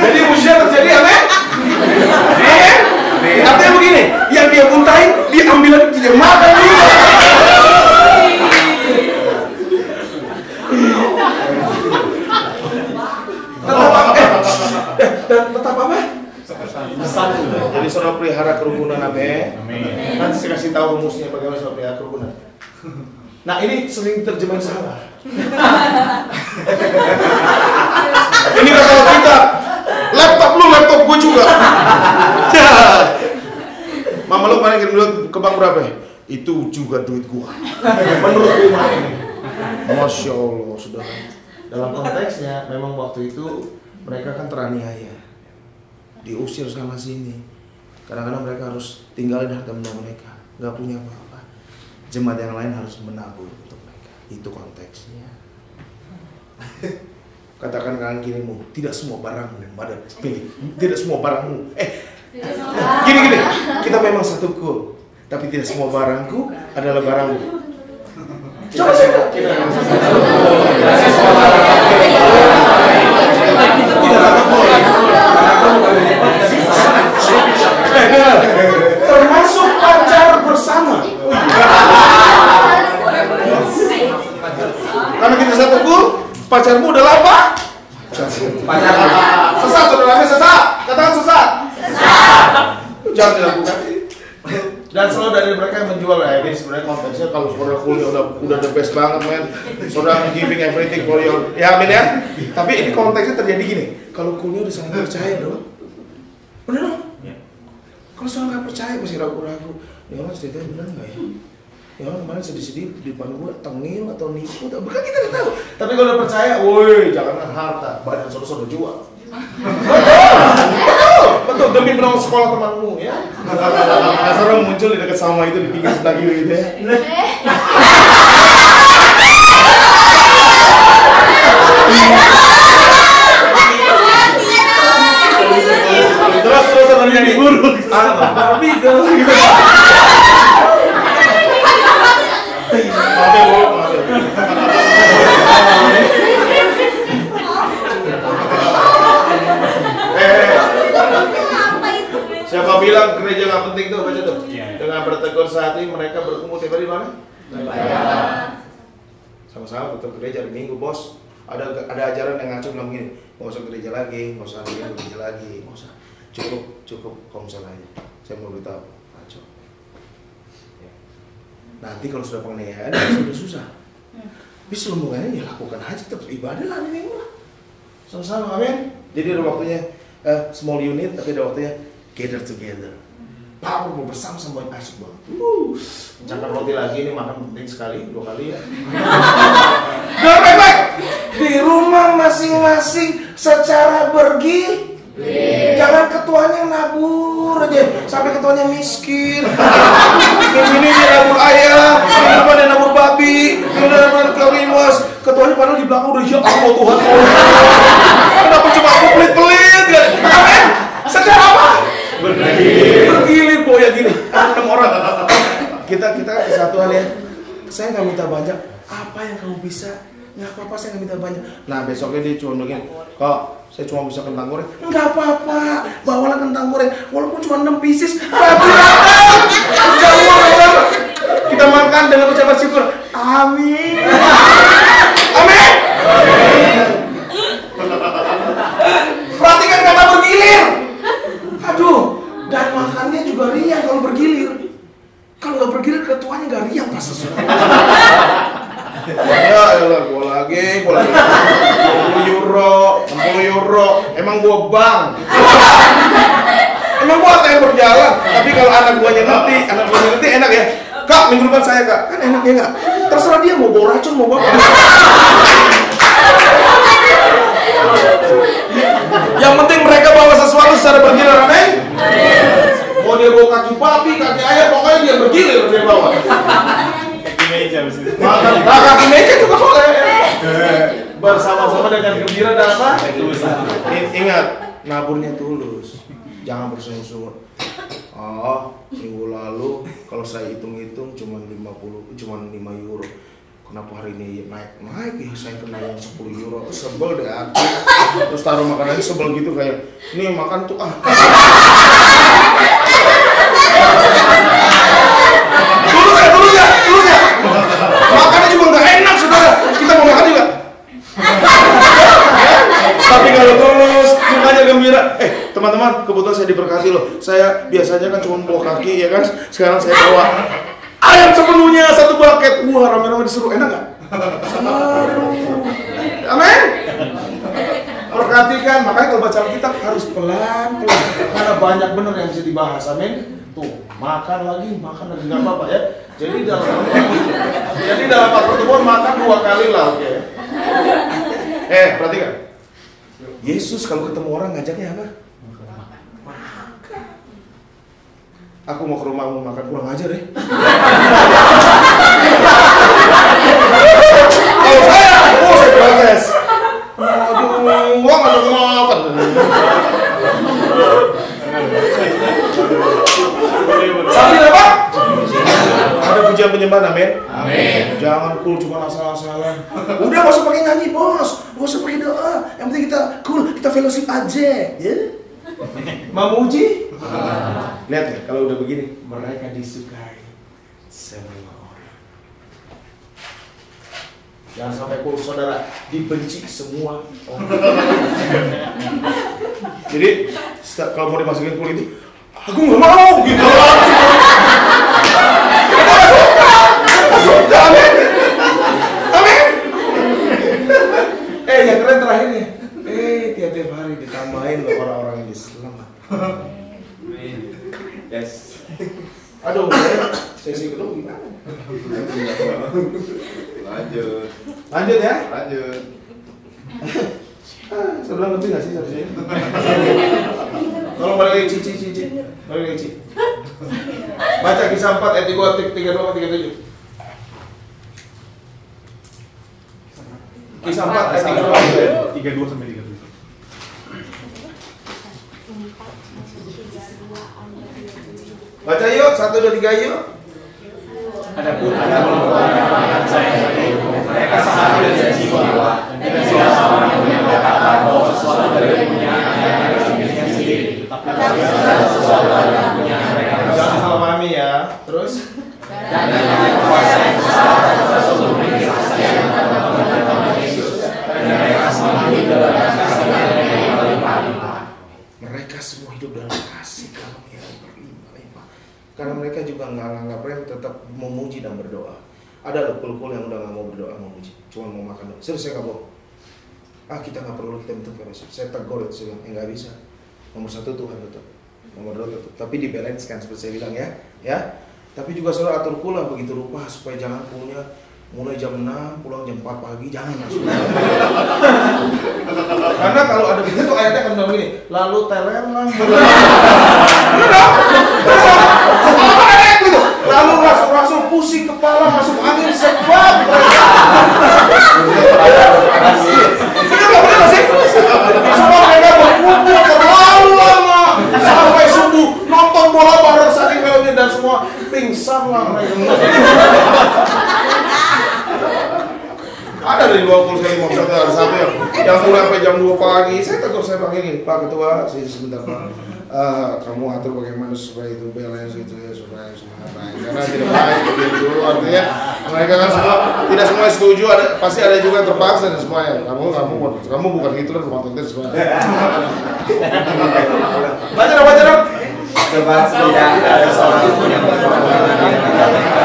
Jadi mujizat terjadi, amin? Amin? Artinya begini, yang dia muntahin, dia ambil lagi, dia makan juga. Tetap apa? Jadi saudara pelihara kerukunan, amin? Nanti saya kasih tahu rumusnya bagaimana saudara pelihara kerukunan. Nah, ini sering terjemahan salah. Ini kata kita, laptop lu, laptop gue juga. Mama lu kemarin kirim duit ke bank berapa ya? Itu juga duit gua. Menurut rumah ini. Masya Allah, saudara. Dalam konteksnya, memang waktu itu mereka kan teraniaya, diusir sana sini. Kadang-kadang mereka harus tinggalin harta benda mereka, nggak punya apa-apa. Jemaat yang lain harus menabur untuk mereka. Itu konteksnya. Katakan kanan kirimu, tidak semua barangmu pada pilih, tidak semua barangmu. Gini, kita memang satu kul, tapi tidak semua barangku adalah barangmu. Coba saya termasuk pacar bersama. Karena kita satu kul, pacarmu adalah apa? Pacar. Sesat, saudaranya sesat. Katakan sesat. Jangan dilakukan. Dan selalu dari mereka yang menjual ini sebenarnya konteksnya kalau saudara kuliah udah the best banget, men. Saudara giving everything for your, ya amin ya. Tapi ini konteksnya terjadi gini. Kalau kuliah udah sangat percaya dong. Bener dong? Kalau saudara nggak percaya masih ragu-ragu. Ya orang ceritanya bener nggak ya? Ya orang kemarin sedih-sedih di depan gue tengil atau nipu, bukan kita nggak tahu. Tapi kalau udah percaya, woi janganlah harta, badan saudara jual. Betul demi penawar sekolah temanmu ya. Nah, saudara muncul di dekat sama itu di pinggir sebelah kiri gitu ya. Terus saudara nyanyi buruk. Tapi gitu. Siapa bilang gereja nggak penting tuh, baca tuh. Dengan bertegur sehati mereka berkumpul tiba di mana? Sama-sama betul gereja di minggu bos. Ada ajaran yang ngaco bilang begini, nggak usah gereja lagi, nggak usah gereja lagi, nggak usah. Cukup komsel aja. Saya mau beritahu, ngaco. Nanti kalau sudah penganiayaan sudah susah. Tapi selumurnya ya lakukan aja, terus ibadah lah di minggu lah. Sama-sama, amin. Jadi ada waktunya small unit, tapi ada waktunya gather together. Power bersama-sama yang asik banget. Jangan roti lagi, ini makan penting sekali, 2 kali ya. Udah baik-baik. Di rumah masing-masing secara bergilir. Jangan ketuanya nabur aja, sampai ketuanya miskin. Ini dia nabur ayam, ini pada nabur babi, ini nabur keliwas. Ketuanya padahal di belakang udah ya Allah Tuhan. Kenapa cuma aku pelit-pelit? Amin. Secara apa? Bergilir boya gini. 6 orang. Kita kesatuan ya. Saya nggak minta banyak. Apa yang kamu bisa nggak apa-apa saya nggak minta banyak. Nah besoknya dia cuma begini, kok saya cuma bisa kentang goreng. Nggak apa-apa, bawalah kentang goreng, walaupun cuma 6 pieces. Jangan. Kita makan dengan ucapan syukur. Amin. Amin. Perhatikan kata bergilir. Aduh, dan makannya juga riang kalau bergilir. Kalau nggak bergilir ketuanya nggak riang pas sesuatu. Ya elah, gua lagi 60 euro, 60 euro. Emang gua bank. Emang gua ATM berjalan. Tapi kalau anak guanya ngerti, enak ya. Kak, minggu depan saya kak, kan enak ya nggak? Terserah dia mau bawa racun, mau bawa apa. Yang penting mereka bawa sesuatu secara bergilir, amin? Mau dia bawa kaki babi, kaki ayam, pokoknya dia bergilir dia bawa. Kaki meja maksudnya. Nah, kaki meja juga boleh. Bersama-sama dengan gembira dan apa? Ingat, naburnya tulus. Jangan bersungut-sungut. Oh, minggu lalu kalau saya hitung-hitung cuma 5 euro. Kenapa hari ini naik ya, saya kena yang 10 euro. Sebel deh aku. Terus taruh makanannya sebel gitu kayak, ini makan tuh ah. Tulus ya. Makannya juga nggak enak saudara. Kita mau makan juga. Tapi kalau tulus, mukanya gembira. Teman-teman, kebetulan saya diberkati loh. Saya biasanya kan cuma bawa kaki ya kan. Sekarang saya bawa ayam sepenuhnya 1 bucket. Wah, rame-rame disuruh, enak nggak? Seru. Amin. Perhatikan, makanya kalau baca Alkitab harus pelan-pelan. Karena banyak benar yang bisa dibahas. Amin. Tuh, makan lagi nggak apa-apa ya. Jadi dalam pertemuan makan 2 kali lah, oke. Perhatikan. Yesus kalau ketemu orang ngajaknya apa? Makan. Aku mau ke rumahmu makan, kurang ajar deh. Kalau saya protes. Aduh, gua nggak mau makan. Sambil apa? Ada pujian penyembahan, amin. Amin. Jangan cool cuma asal-asalan. Udah nggak usah pakai nyanyi bos, nggak usah pakai doa. Yang penting kita cool, kita fellowship aja, ya. Memuji. Lihat ya, kalau udah begini, mereka disukai semua orang. Jangan sampai cool saudara dibenci semua orang. Jadi kalau mau dimasukin cool itu, aku nggak mau gitu. Suka, amin. Amin. Yang keren terakhirnya. Tiap-tiap hari ditambahin loh orang-orang yang Islam. Yes. Aduh, sesi kedua gimana? Lanjut ya? Lanjut. Sebelah lebih nggak sih harusnya? Tolong balik lagi cici. Balik lagi cici. Baca Kisah 4 ayat 32-37. Kisah 4 ayat 32 sampai 37. Baca yuk, 1, 2, 3 yuk. Adapun orang saya mereka sehati dan sejiwa dan siapa yang berkata bahwa sesuatu dari punya sendiri, tapi sesuatu dari punya mereka. Jangan salah pahami ya. Terus Dan yang kuasa yang besar sesuatu dari kesaksian tentang Yesus dan mereka semua hidup dalam kasih yang berlimpah-limpah. mereka semua hidup dalam kasih karunia yang berlimpah-limpah. Karena mereka juga nggak nganggap remeh, tetap memuji dan berdoa. Ada loh kul-kul yang udah nggak mau berdoa, mau muji, cuma mau makan. Serius saya nggak bohong. Kita nggak perlu, kita minta fellowship. Saya tegur itu, saya bilang, nggak bisa. Nomor 1 Tuhan tetap, nomor 2 tetap. Tapi dibalance kan seperti saya bilang ya. Tapi juga saudara atur pula begitu rupa supaya jangan punya mulai jam 6 pulang jam 4 pagi, jangan langsung. Karena kalau ada begitu ayatnya akan bilang gini, lalu telelang. Lalu langsung pusing kepala, masuk angin sebab. Bener sih? Semua mereka berkumpul terlalu lama sampai subuh nonton bola bareng saking filmnya dan semua pingsan lah mereka. Ada dari 20 kali 50 ada satu yang mulai sampai jam 2 pagi. Saya tegur, saya panggil gini, Pak Ketua, sebentar Pak. Kamu atur bagaimana supaya itu balance gitu ya, supaya semua baik. Karena tidak baik begitu, artinya mereka kan semua tidak semua setuju, pasti ada juga yang terpaksa dan semuanya. Kamu bukan Hitler, bukan Hitler semua. Baca dong. Sebab tidak ada seorang pun yang berkorban di antara mereka.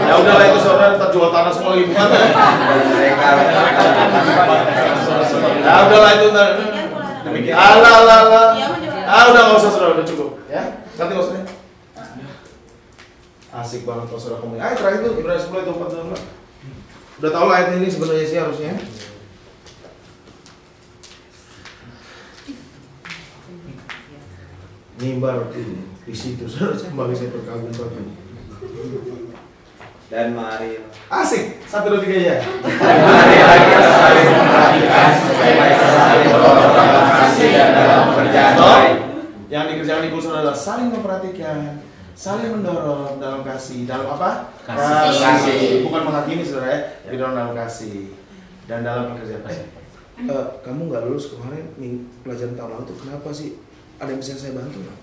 Ya udahlah itu saudara, ntar jual tanah semua lagi bukan? Ya udahlah itu ntar. Udah nggak usah saudara, udah cukup. Ya, nanti nggak usah. Asik banget kalau saudara ngomong. Terakhir itu Ibrani 10 itu 4. Udah tahu lah ayat ini sebenarnya sih harusnya. Mimbar di situ saudara, bagi saya berkagum-kagum. Dan mari Asik, 1, 2, 3 ya. mari kita saling memperhatikan supaya kita saling berkorban kasih dan dalam pekerjaan baik. Yang dikerjakan di kultur adalah saling memperhatikan, saling mendorong dalam kasih. Dalam apa? Kasih. Bukan menghakimi saudara ya, tapi dalam kasih dan dalam pekerjaan baik. Kamu nggak lulus kemarin pelajaran tahun lalu tuh kenapa sih? Ada yang bisa saya bantu nggak?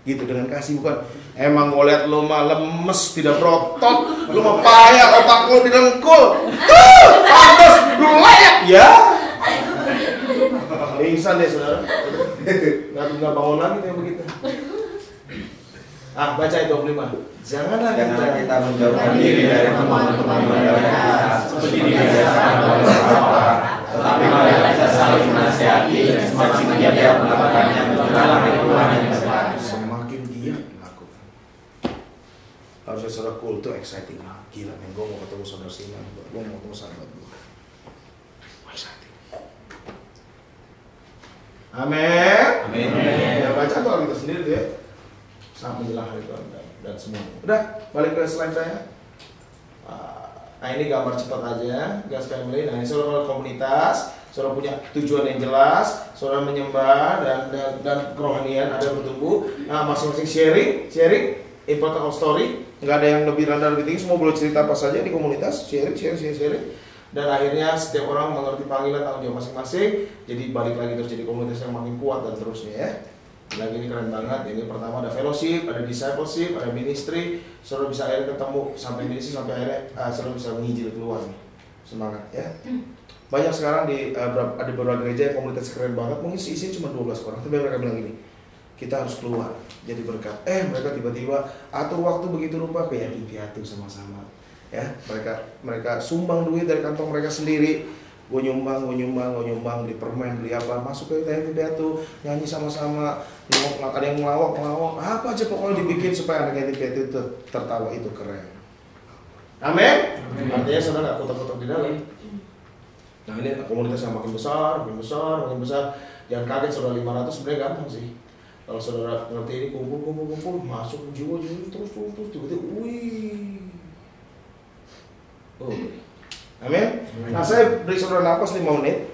Gitu dengan kasih, bukan emang gue liat lu mah lemes, tidak berotot, lu mah payah, otak lu didengkul, pantas lu layak ya. Pingsan deh saudara, nggak bangun lagi kayak begitu. Baca itu 25. Janganlah kita menjauhkan diri dari teman-teman kita seperti dibiasakan oleh orang-orang, tetapi mari kita saling menasihati semakin giat melakukannya menjelang Tuhan yang besar. Semakin giat melakukan. Harusnya saudara cool tuh exciting. Gila nih, gue mau ketemu saudara Sinan, gue mau ketemu sahabat gue. Exciting. Amin. Ya baca tuh kita sendiri tuh ya. Sampai menjelang hari Tuhan dan semua. Udah, balik ke slide saya. Nah ini gambar cepat aja, Gas Family. Nah ini saudara komunitas, saudara punya tujuan yang jelas, saudara menyembah dan kerohanian ada bertumbuh. Nah masing-masing sharing, important of story. Nggak ada yang lebih rendah lebih tinggi, semua boleh cerita apa saja di komunitas, sharing. Dan akhirnya setiap orang mengerti panggilan tanggung jawab masing-masing. Jadi balik lagi terus jadi komunitas yang makin kuat dan terusnya ya. Lagi ini keren banget. Ini pertama ada fellowship, ada discipleship, ada ministry. Saudara bisa akhirnya ketemu sampai ministry sampai akhirnya saudara bisa menginjil keluar nih. Semangat ya. Banyak sekarang ada beberapa gereja yang komunitas keren banget. Mungkin isinya cuma 12 orang, tapi mereka bilang gini, kita harus keluar jadi berkat. Mereka tiba-tiba atur waktu begitu rupa kayak piatu sama-sama. Ya, mereka sumbang duit dari kantong mereka sendiri. Gue nyumbang, beli permen, beli apa, masuk ke tenda piatu, nyanyi sama-sama, ada yang ngelawak, apa aja pokoknya dibikin supaya anak yatim piatu itu tertawa, itu keren. Amin. Artinya saudara nggak kotak-kotak di dalam. Nah ini komunitas yang makin besar. Jangan kaget saudara 500 sebenarnya gampang sih. Kalau saudara ngerti ini kumpul, masuk jiwa terus tiba-tiba, wih. Amin. Nah saya beri saudara nafas 5 menit.